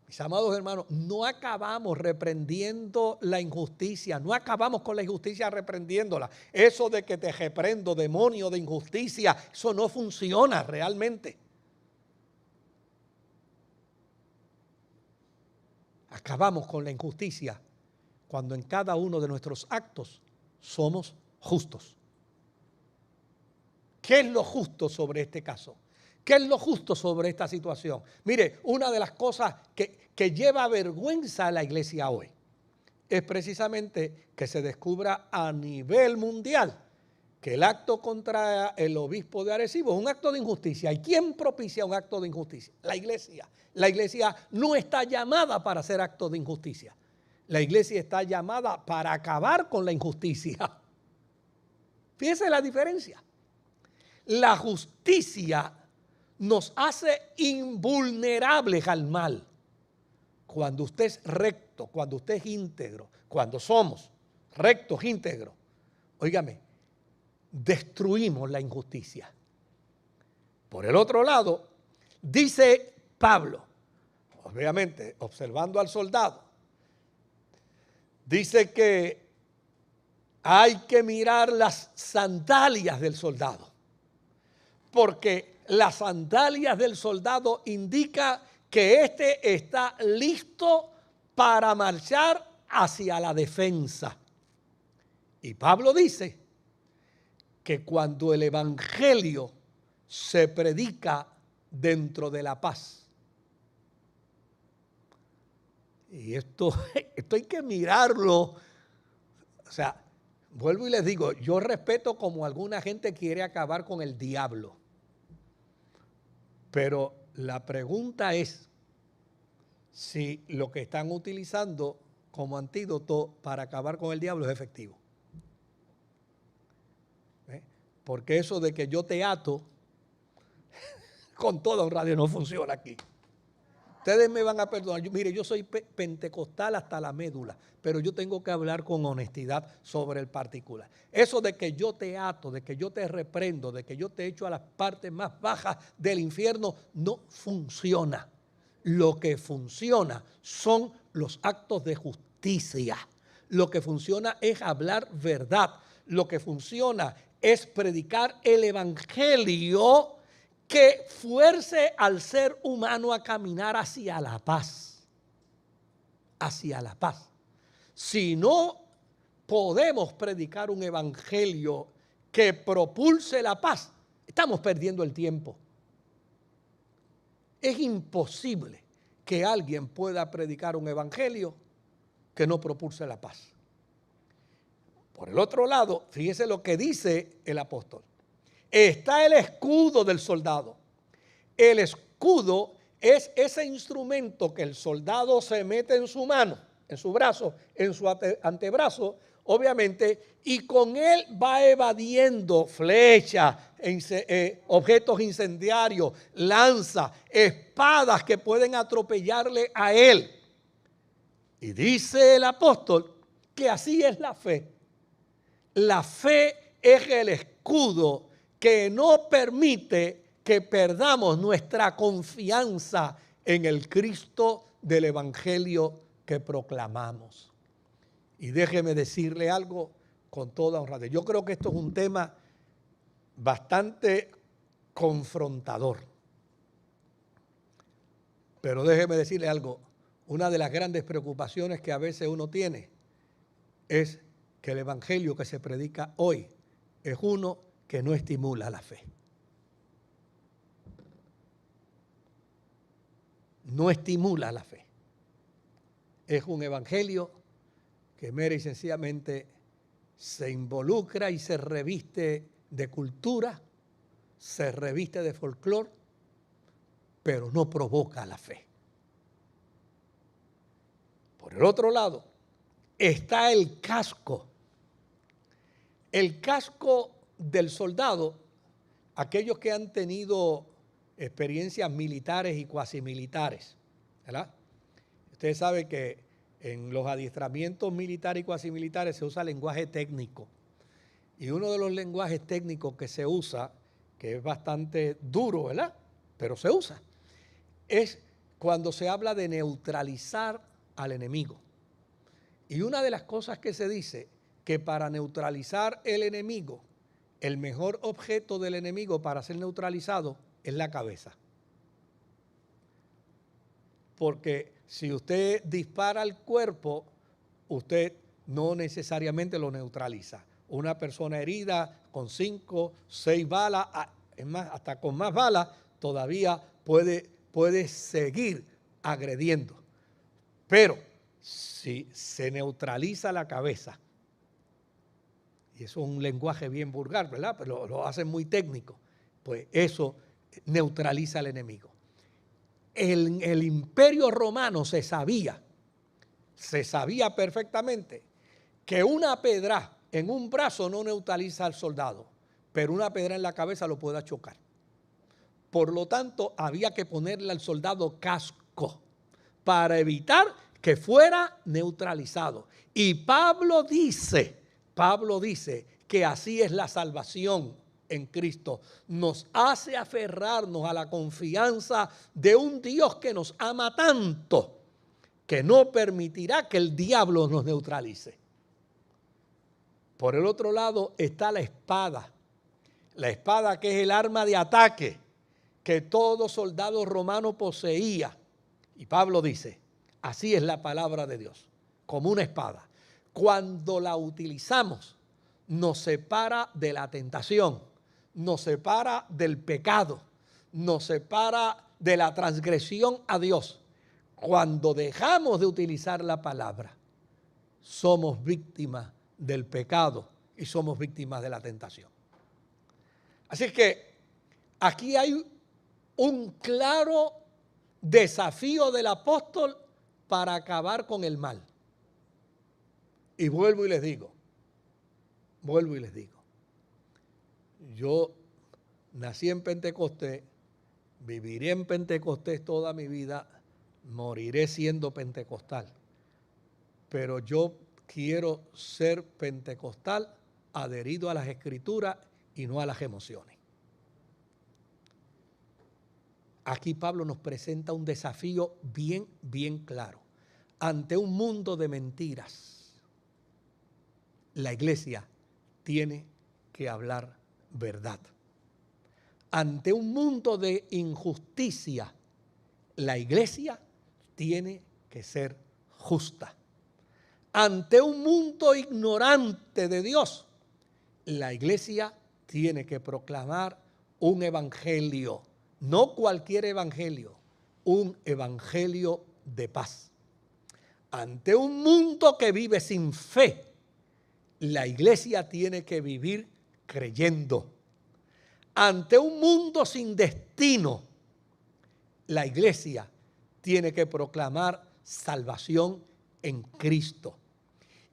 Mis amados hermanos, no acabamos reprendiendo la injusticia, no acabamos con la injusticia reprendiéndola. Eso de que te reprendo, demonio de injusticia, eso no funciona realmente. Acabamos con la injusticia cuando en cada uno de nuestros actos somos justos. ¿Qué es lo justo sobre este caso? ¿Qué es lo justo sobre esta situación? Mire, una de las cosas que lleva vergüenza a la iglesia hoy es precisamente que se descubra a nivel mundial que el acto contra el obispo de Arecibo es un acto de injusticia. ¿Y quién propicia un acto de injusticia? La iglesia. La iglesia no está llamada para hacer actos de injusticia. La iglesia está llamada para acabar con la injusticia. Fíjese la diferencia. La justicia nos hace invulnerables al mal. Cuando usted es recto, cuando usted es íntegro, cuando somos rectos, íntegros, óigame, destruimos la injusticia. Por el otro lado, dice Pablo, obviamente observando al soldado, dice que hay que mirar las sandalias del soldado, porque las sandalias del soldado indica que éste está listo para marchar hacia la defensa. Y Pablo dice que cuando el evangelio se predica dentro de la paz, y esto hay que mirarlo, o sea, vuelvo y les digo, yo respeto como alguna gente quiere acabar con el diablo, pero la pregunta es si lo que están utilizando como antídoto para acabar con el diablo es efectivo. Porque eso de que yo te ato, con toda honradez no funciona aquí. Ustedes me van a perdonar. Mire, yo soy pentecostal hasta la médula, pero yo tengo que hablar con honestidad sobre el particular. Eso de que yo te ato, de que yo te reprendo, de que yo te echo a las partes más bajas del infierno, no funciona. Lo que funciona son los actos de justicia. Lo que funciona es hablar verdad. Lo que funciona es predicar el evangelio que fuerce al ser humano a caminar hacia la paz. Hacia la paz. Si no podemos predicar un evangelio que propulse la paz, estamos perdiendo el tiempo. Es imposible que alguien pueda predicar un evangelio que no propulse la paz. Por el otro lado, fíjese lo que dice el apóstol. Está el escudo del soldado. El escudo es ese instrumento que el soldado se mete en su mano, en su brazo, en su antebrazo, obviamente, y con él va evadiendo flechas, objetos incendiarios, lanzas, espadas que pueden atropellarle a él. Y dice el apóstol que así es la fe. La fe es el escudo que no permite que perdamos nuestra confianza en el Cristo del Evangelio que proclamamos. Y déjeme decirle algo con toda honradez. Yo creo que esto es un tema bastante confrontador. Pero déjeme decirle algo. Una de las grandes preocupaciones que a veces uno tiene es que el evangelio que se predica hoy es uno que no estimula la fe. no estimula la fe. Es un evangelio que mera y sencillamente se involucra y se reviste de cultura, se reviste de folclore, pero no provoca la fe. Por el otro lado, está el casco. El casco del soldado, aquellos que han tenido experiencias militares y cuasimilitares, ¿verdad? Ustedes saben que en los adiestramientos militares y cuasimilitares se usa lenguaje técnico. Y uno de los lenguajes técnicos que se usa, que es bastante duro, ¿verdad? Pero se usa, es cuando se habla de neutralizar al enemigo. Y una de las cosas que se dice, que para neutralizar el enemigo, el mejor objeto del enemigo para ser neutralizado es la cabeza. Porque si usted dispara al cuerpo, usted no necesariamente lo neutraliza. Una persona herida con 5, 6 balas, es más, hasta con más balas, todavía puede seguir agrediendo. Pero si se neutraliza la cabeza, y eso es un lenguaje bien vulgar, ¿verdad? Pero lo hacen muy técnico, pues eso neutraliza al enemigo. En el Imperio Romano se sabía perfectamente que una pedra en un brazo no neutraliza al soldado, pero una pedra en la cabeza lo puede chocar. Por lo tanto, había que ponerle al soldado casco para evitar que fuera neutralizado. Y Pablo dice que así es la salvación en Cristo. Nos hace aferrarnos a la confianza de un Dios que nos ama tanto que no permitirá que el diablo nos neutralice. Por el otro lado está la espada que es el arma de ataque que todo soldado romano poseía. Y Pablo dice, así es la palabra de Dios, como una espada. Cuando la utilizamos, nos separa de la tentación, nos separa del pecado, nos separa de la transgresión a Dios. Cuando dejamos de utilizar la palabra, somos víctimas del pecado y somos víctimas de la tentación. Así que aquí hay un claro desafío del apóstol para acabar con el mal. Y vuelvo y les digo, yo nací en Pentecostés, viviré en Pentecostés toda mi vida, moriré siendo pentecostal. Pero yo quiero ser pentecostal adherido a las Escrituras y no a las emociones. Aquí Pablo nos presenta un desafío bien claro. Ante un mundo de mentiras, la iglesia tiene que hablar verdad. Ante un mundo de injusticia, la iglesia tiene que ser justa. Ante un mundo ignorante de Dios, la iglesia tiene que proclamar un evangelio, no cualquier evangelio, un evangelio de paz. Ante un mundo que vive sin fe, la iglesia tiene que vivir creyendo. Ante un mundo sin destino, la iglesia tiene que proclamar salvación en Cristo.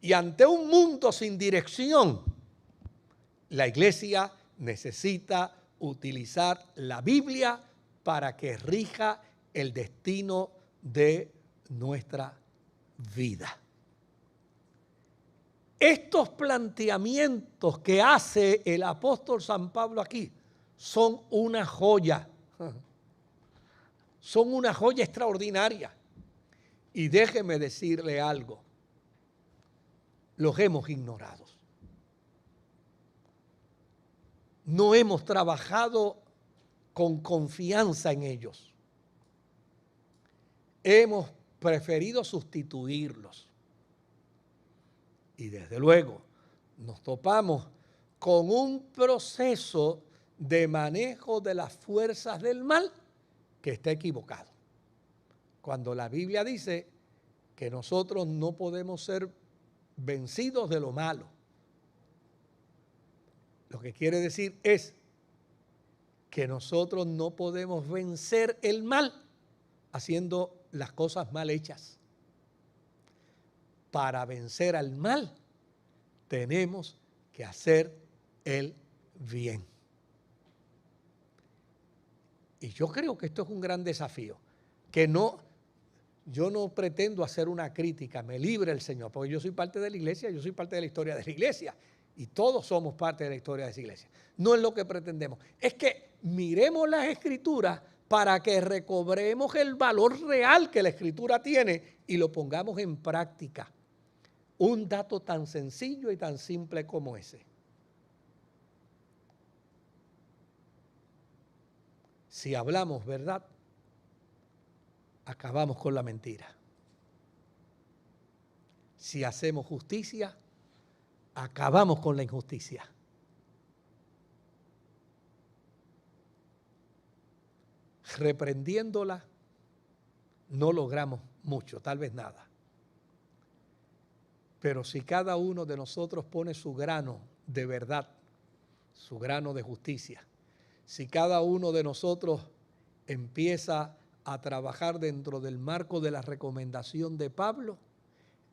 Y ante un mundo sin dirección, la iglesia necesita utilizar la Biblia para que rija el destino de nuestra vida. Estos planteamientos que hace el apóstol San Pablo aquí son una joya. Son una joya extraordinaria. Y déjeme decirle algo. Los hemos ignorado. No hemos trabajado con confianza en ellos. Hemos preferido sustituirlos. Y desde luego nos topamos con un proceso de manejo de las fuerzas del mal que está equivocado. cuando la Biblia dice que nosotros no podemos ser vencidos de lo malo. Lo que quiere decir es que nosotros no podemos vencer el mal haciendo las cosas mal hechas. Para vencer al mal, tenemos que hacer el bien. Y yo creo que esto es un gran desafío, que yo no pretendo hacer una crítica, me libre el Señor, porque yo soy parte de la iglesia, yo soy parte de la historia de la iglesia, y todos somos parte de la historia de esa iglesia. No es lo que pretendemos, es que miremos las Escrituras para que recobremos el valor real que la Escritura tiene y lo pongamos en práctica. Un dato tan sencillo y tan simple como ese. Si hablamos verdad, acabamos con la mentira. Si hacemos justicia, acabamos con la injusticia. Reprendiéndola, no logramos mucho, tal vez nada. Pero si cada uno de nosotros pone su grano de verdad, su grano de justicia, si cada uno de nosotros empieza a trabajar dentro del marco de la recomendación de Pablo,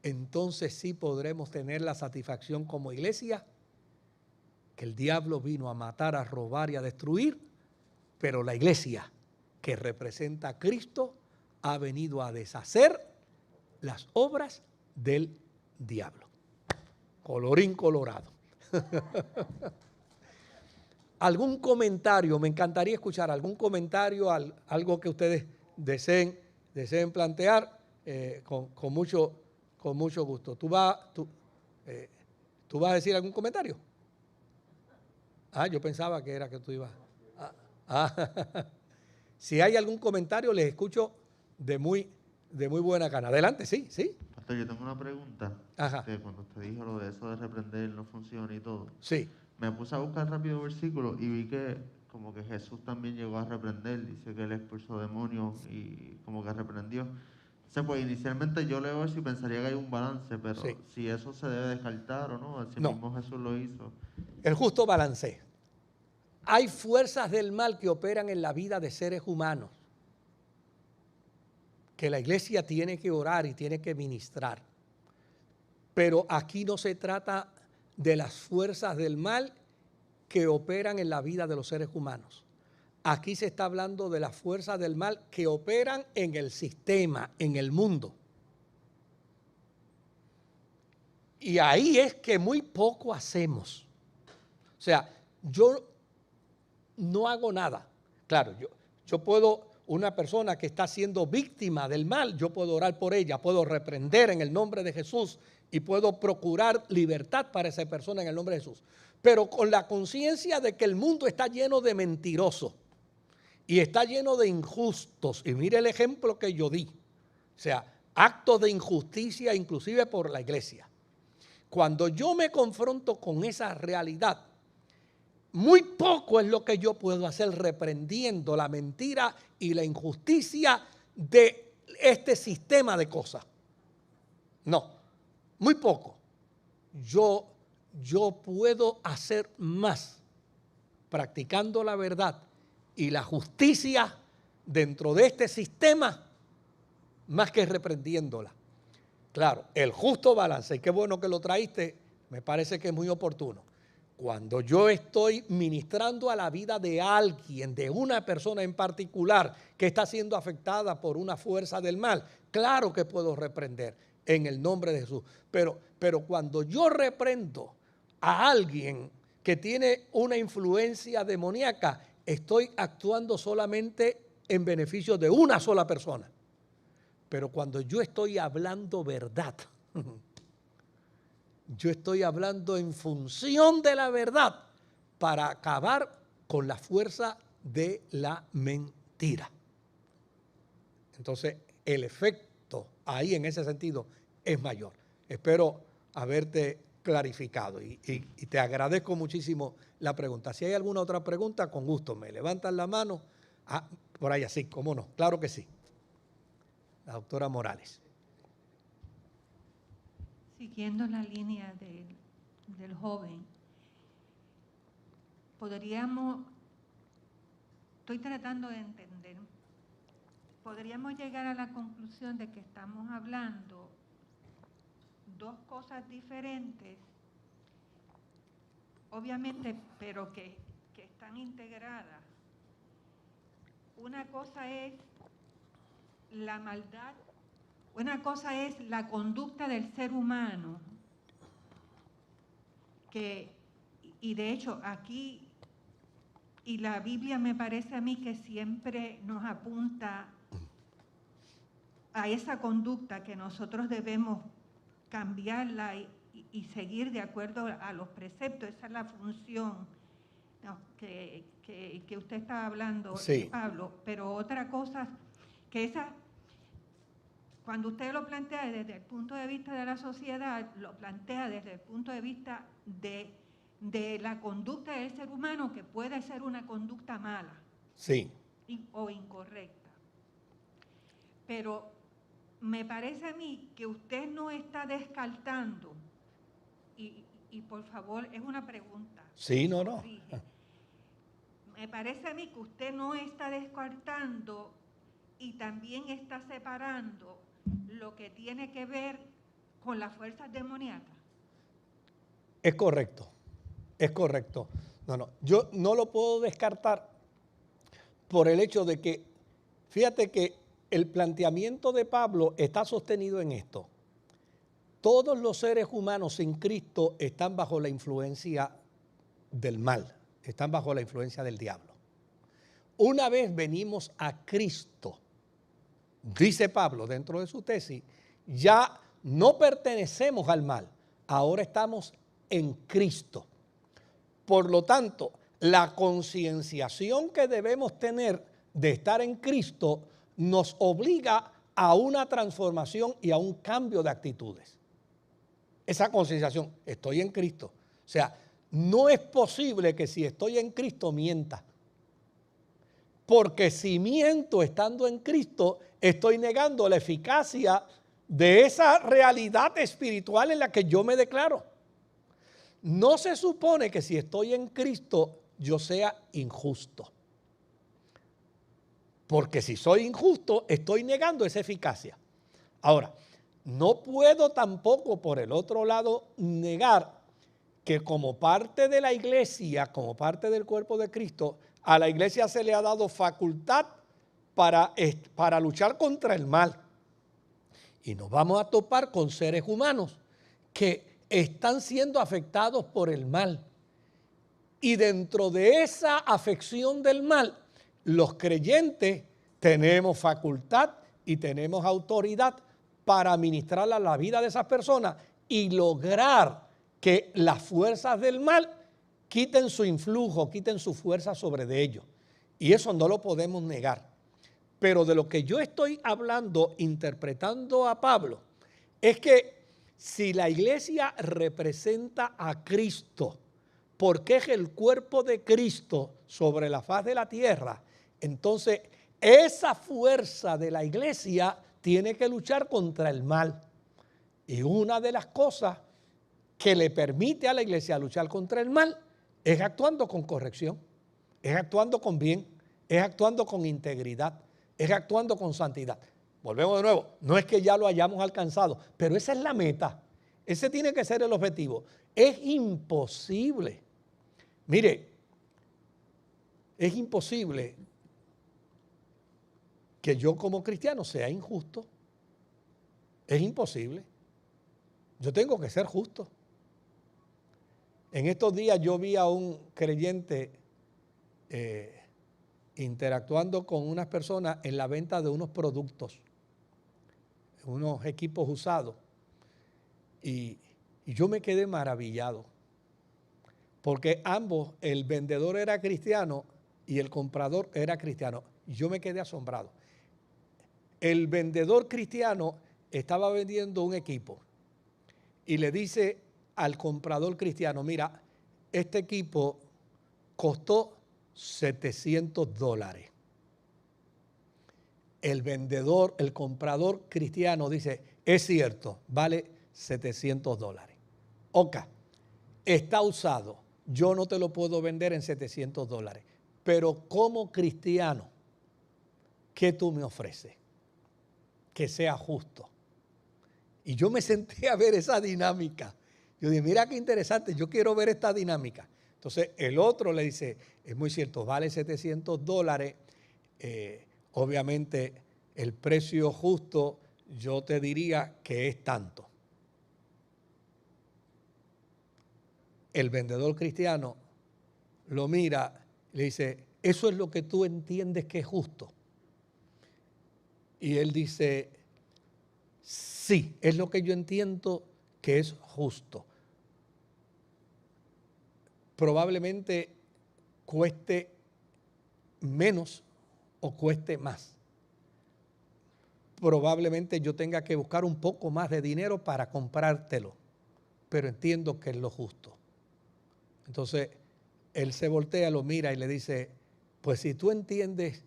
entonces sí podremos tener la satisfacción como iglesia que el diablo vino a matar, a robar y a destruir, pero la iglesia que representa a Cristo ha venido a deshacer las obras del diablo. Colorín colorado. ¿Algún comentario? Me encantaría escuchar algún comentario, algo que ustedes deseen plantear con mucho gusto. ¿Tú vas a decir algún comentario? Yo pensaba que era que tú ibas. Si hay algún comentario, les escucho de muy buena gana. Adelante, sí. Pastor, yo tengo una pregunta. Ajá. Que cuando usted dijo lo de eso de reprender no funciona y todo. Sí. Me puse a buscar rápido versículos y vi que como que Jesús también llegó a reprender. Dice que él expulsó demonios y como que reprendió. Entonces, pues inicialmente yo leo eso y pensaría que hay un balance, pero Sí. si eso se debe descartar o no, si No. mismo Jesús lo hizo. El justo balance. Hay fuerzas del mal que operan en la vida de seres humanos que la iglesia tiene que orar y tiene que ministrar. Pero aquí no se trata de las fuerzas del mal que operan en la vida de los seres humanos. Aquí se está hablando de las fuerzas del mal que operan en el sistema, en el mundo. Y ahí es que muy poco hacemos. O sea, yo no hago nada. Claro, yo puedo, una persona que está siendo víctima del mal, yo puedo orar por ella, puedo reprender en el nombre de Jesús y puedo procurar libertad para esa persona en el nombre de Jesús. Pero con la conciencia de que el mundo está lleno de mentirosos y está lleno de injustos. Y mire el ejemplo que yo di. O sea, actos de injusticia inclusive por la iglesia. Cuando yo me confronto con esa realidad, muy poco es lo que yo puedo hacer reprendiendo la mentira y la injusticia de este sistema de cosas. No, muy poco. Yo puedo hacer más practicando la verdad y la justicia dentro de este sistema más que reprendiéndola. Claro, el justo balance, y qué bueno que lo traíste, me parece que es muy oportuno. Cuando yo estoy ministrando a la vida de alguien, de una persona en particular que está siendo afectada por una fuerza del mal, claro que puedo reprender en el nombre de Jesús. Pero cuando yo reprendo a alguien que tiene una influencia demoníaca, estoy actuando solamente en beneficio de una sola persona. Pero cuando yo estoy hablando verdad, yo estoy hablando en función de la verdad para acabar con la fuerza de la mentira. Entonces, el efecto ahí en ese sentido es mayor. Espero haberte clarificado y te agradezco muchísimo la pregunta. Si hay alguna otra pregunta, con gusto me levantan la mano. Por ahí así, cómo no, claro que sí. La doctora Morales. Siguiendo la línea del joven, estoy tratando de entender, podríamos llegar a la conclusión de que estamos hablando dos cosas diferentes, obviamente, pero que están integradas. Una cosa es la maldad, una cosa es la conducta del ser humano, y de hecho aquí, y la Biblia me parece a mí que siempre nos apunta a esa conducta que nosotros debemos cambiarla y seguir de acuerdo a los preceptos. Esa es la función, ¿no?, que usted estaba hablando, sí, Pablo. Pero otra cosa, que cuando usted lo plantea desde el punto de vista de la sociedad, lo plantea desde el punto de vista de la conducta del ser humano, que puede ser una conducta mala, sí, o incorrecta. Pero me parece a mí que usted no está descartando, y por favor, es una pregunta. sí, no. Me parece a mí que usted no está descartando y también está separando lo que tiene que ver con las fuerzas demoníacas. Es correcto, es correcto. No, yo no lo puedo descartar por el hecho de que, fíjate que el planteamiento de Pablo está sostenido en esto. Todos los seres humanos sin Cristo están bajo la influencia del mal, están bajo la influencia del diablo. Una vez venimos a Cristo, dice Pablo dentro de su tesis, ya no pertenecemos al mal, ahora estamos en Cristo. Por lo tanto, la concienciación que debemos tener de estar en Cristo nos obliga a una transformación y a un cambio de actitudes. Esa concienciación, estoy en Cristo. O sea, no es posible que si estoy en Cristo mienta. Porque si miento estando en Cristo, estoy negando la eficacia de esa realidad espiritual en la que yo me declaro. No se supone que si estoy en Cristo yo sea injusto. Porque si soy injusto, estoy negando esa eficacia. Ahora, no puedo tampoco, por el otro lado, negar que como parte de la iglesia, como parte del cuerpo de Cristo, a la iglesia se le ha dado facultad para luchar contra el mal. Y nos vamos a topar con seres humanos que están siendo afectados por el mal. Y dentro de esa afección del mal, los creyentes tenemos facultad y tenemos autoridad para ministrar a la vida de esas personas y lograr que las fuerzas del mal quiten su influjo, quiten su fuerza sobre de ellos. Y eso no lo podemos negar. Pero de lo que yo estoy hablando, interpretando a Pablo, es que si la iglesia representa a Cristo, porque es el cuerpo de Cristo sobre la faz de la tierra, entonces esa fuerza de la iglesia tiene que luchar contra el mal. Y una de las cosas que le permite a la iglesia luchar contra el mal es actuando con corrección, es actuando con bien, es actuando con integridad, es actuando con santidad. Volvemos de nuevo, no es que ya lo hayamos alcanzado, pero esa es la meta, ese tiene que ser el objetivo. Es imposible, mire, es imposible que yo como cristiano sea injusto. Es imposible. Yo tengo que ser justo. En estos días yo vi a un creyente interactuando con unas personas en la venta de unos productos, unos equipos usados. Y yo me quedé maravillado. Porque ambos, el vendedor era cristiano y el comprador era cristiano. Y yo me quedé asombrado. El vendedor cristiano estaba vendiendo un equipo y le dice al comprador cristiano, mira, este equipo costó $700. el vendedor, el comprador cristiano dice, es cierto, vale $700. Ok, está usado, yo no te lo puedo vender en $700, pero como cristiano, ¿qué tú me ofreces? Que sea justo. Y yo me senté a ver esa dinámica. Yo dije, mira qué interesante, yo quiero ver esta dinámica. Entonces el otro le dice, es muy cierto, vale $700. Obviamente el precio justo yo te diría que es tanto. El vendedor cristiano lo mira y le dice, ¿eso es lo que tú entiendes que es justo? Y él dice, sí, es lo que yo entiendo que es justo. Probablemente cueste menos o cueste más. Probablemente yo tenga que buscar un poco más de dinero para comprártelo, pero entiendo que es lo justo. Entonces, él se voltea, lo mira y le dice, pues si tú entiendes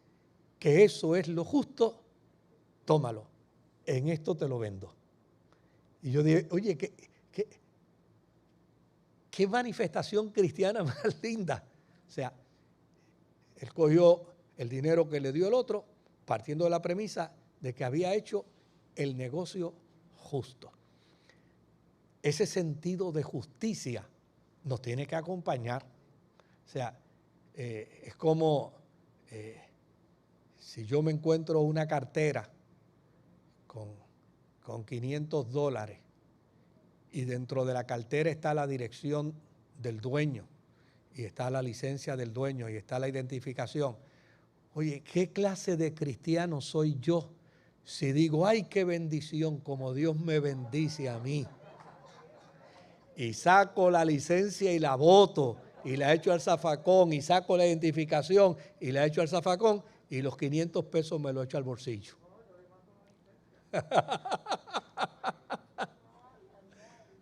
que eso es lo justo, tómalo, en esto te lo vendo. Y yo dije, oye, qué manifestación cristiana más linda. O sea, él cogió el dinero que le dio el otro, partiendo de la premisa de que había hecho el negocio justo. Ese sentido de justicia nos tiene que acompañar. O sea, es como si yo me encuentro una cartera con $500 y dentro de la cartera está la dirección del dueño y está la licencia del dueño y está la identificación. Oye, ¿qué clase de cristiano soy yo si digo, ay, qué bendición, como Dios me bendice a mí? Y saco la licencia y la boto y la echo al zafacón y saco la identificación y la echo al zafacón y los 500 pesos me lo echo al bolsillo.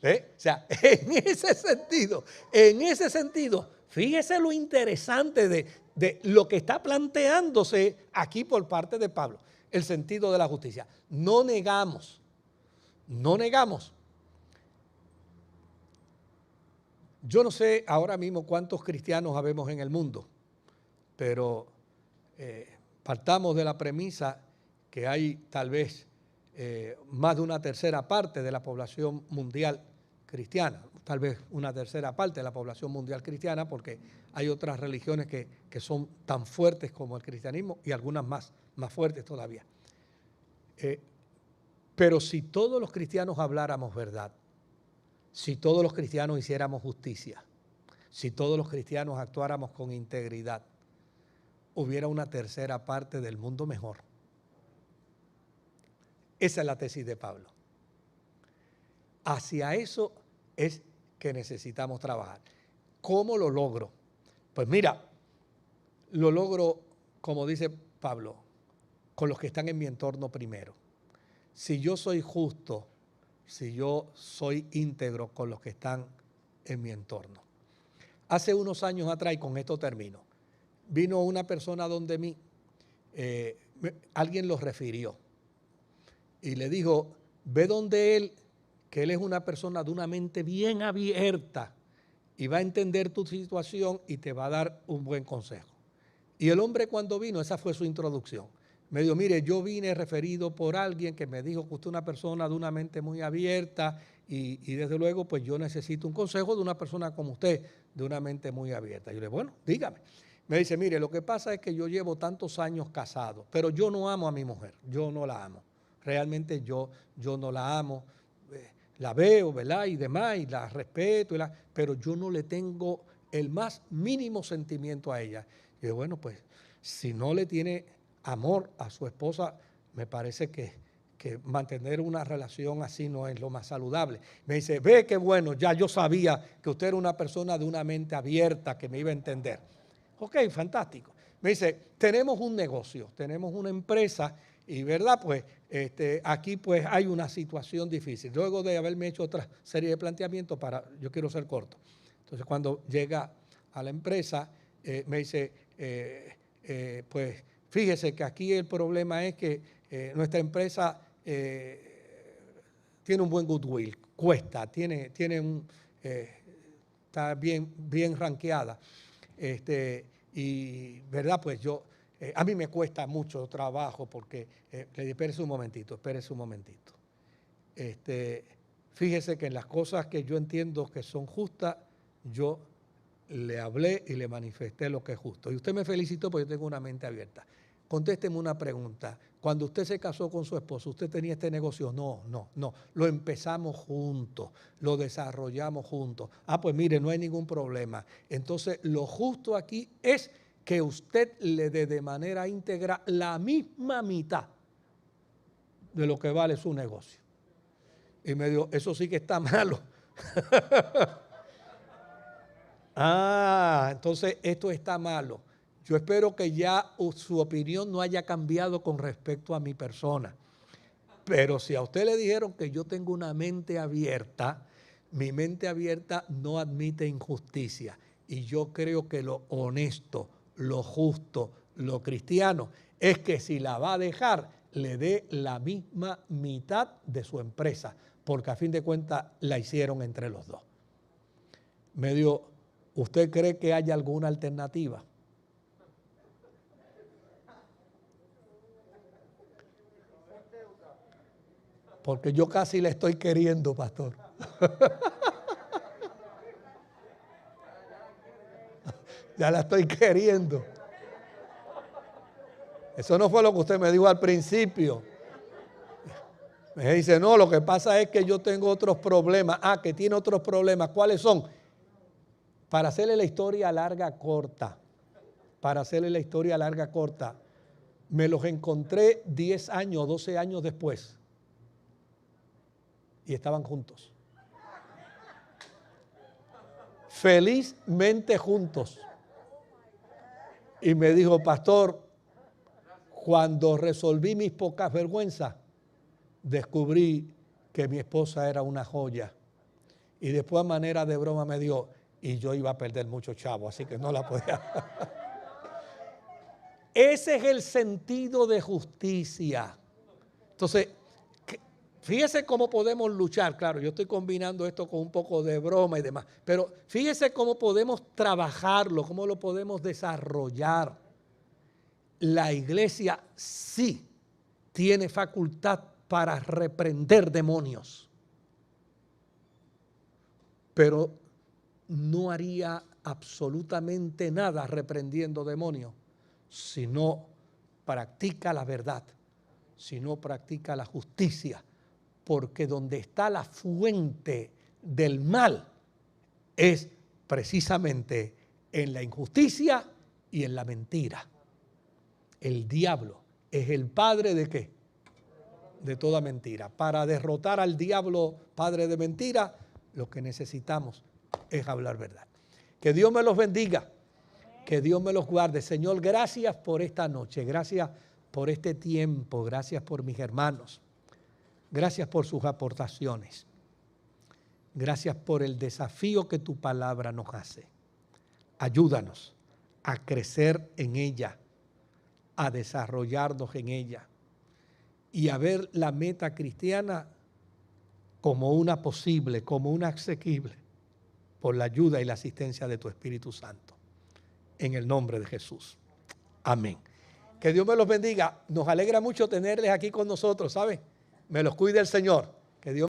O sea, en ese sentido, fíjese lo interesante de lo que está planteándose aquí por parte de Pablo, el sentido de la justicia. No negamos. Yo no sé ahora mismo cuántos cristianos habemos en el mundo, pero partamos de la premisa que hay tal vez más de una tercera parte de la población mundial cristiana, tal vez una tercera parte de la población mundial cristiana, porque hay otras religiones que son tan fuertes como el cristianismo y algunas más fuertes todavía. Pero si todos los cristianos habláramos verdad, si todos los cristianos hiciéramos justicia, si todos los cristianos actuáramos con integridad, hubiera una tercera parte del mundo mejor. Esa es la tesis de Pablo. Hacia eso es que necesitamos trabajar. ¿Cómo lo logro? Pues mira, lo logro, como dice Pablo, con los que están en mi entorno primero. Si yo soy justo, si yo soy íntegro con los que están en mi entorno. Hace unos años atrás, y con esto termino, vino una persona donde mí, alguien lo refirió y le dijo, ve donde él, que él es una persona de una mente bien abierta y va a entender tu situación y te va a dar un buen consejo. Y el hombre cuando vino, esa fue su introducción. Me dijo, mire, yo vine referido por alguien que me dijo que usted es una persona de una mente muy abierta y desde luego pues yo necesito un consejo de una persona como usted, de una mente muy abierta. Yo le digo, bueno, dígame. Me dice, mire, lo que pasa es que yo llevo tantos años casado, pero yo no amo a mi mujer, yo no la amo. Realmente yo no la amo, la veo, ¿verdad? Y demás, y la respeto, pero yo no le tengo el más mínimo sentimiento a ella. Y yo, bueno, pues si no le tiene amor a su esposa, me parece que mantener una relación así no es lo más saludable. Me dice, ve qué bueno, ya yo sabía que usted era una persona de una mente abierta que me iba a entender. Ok, fantástico. Me dice, tenemos un negocio, tenemos una empresa y verdad, pues aquí pues hay una situación difícil. Luego de haberme hecho otra serie de planteamientos yo quiero ser corto. Entonces cuando llega a la empresa, me dice, pues fíjese que aquí el problema es que nuestra empresa tiene un buen goodwill, cuesta, está bien rankeada. Y verdad, pues a mí me cuesta mucho trabajo porque, espérese un momentito. Fíjese que en las cosas que yo entiendo que son justas, yo le hablé y le manifesté lo que es justo. Y usted me felicitó porque yo tengo una mente abierta. Contésteme una pregunta. Cuando usted se casó con su esposo, ¿usted tenía este negocio? No. Lo empezamos juntos, lo desarrollamos juntos. Pues mire, no hay ningún problema. Entonces, lo justo aquí es que usted le dé de manera íntegra la misma mitad de lo que vale su negocio. Y me dijo, eso sí que está malo. Entonces esto está malo. Yo espero que ya su opinión no haya cambiado con respecto a mi persona. Pero si a usted le dijeron que yo tengo una mente abierta, mi mente abierta no admite injusticia. Y yo creo que lo honesto, lo justo, lo cristiano, es que si la va a dejar, le dé la misma mitad de su empresa, porque a fin de cuentas la hicieron entre los dos. Me dijo, ¿usted cree que haya alguna alternativa? Porque yo casi la estoy queriendo, pastor. Ya la estoy queriendo. Eso no fue lo que usted me dijo al principio. Me dice, no, lo que pasa es que yo tengo otros problemas. Que tiene otros problemas. ¿Cuáles son? Para hacerle la historia larga, corta. Me los encontré 10 años, 12 años después. Y estaban juntos. Felizmente juntos. Y me dijo, pastor, cuando resolví mis pocas vergüenzas, descubrí que mi esposa era una joya. Y después a manera de broma me dijo, y yo iba a perder mucho chavo, así que no la podía. Ese es el sentido de justicia. Entonces, fíjese cómo podemos luchar. Claro, yo estoy combinando esto con un poco de broma y demás, pero fíjese cómo podemos trabajarlo, cómo lo podemos desarrollar. La iglesia sí tiene facultad para reprender demonios, pero no haría absolutamente nada reprendiendo demonios si no practica la verdad, si no practica la justicia, porque donde está la fuente del mal es precisamente en la injusticia y en la mentira. El diablo es el padre ¿de qué? De toda mentira. Para derrotar al diablo, padre de mentira, lo que necesitamos es hablar verdad. Que Dios me los bendiga, que Dios me los guarde. Señor, gracias por esta noche, gracias por este tiempo, gracias por mis hermanos, gracias por sus aportaciones, gracias por el desafío que tu palabra nos hace. Ayúdanos a crecer en ella, a desarrollarnos en ella y a ver la meta cristiana como una posible, como una asequible, por la ayuda y la asistencia de tu Espíritu Santo. En el nombre de Jesús. Amén. Que Dios me los bendiga. Nos alegra mucho tenerles aquí con nosotros, ¿saben? Me los cuide el Señor. Que Dios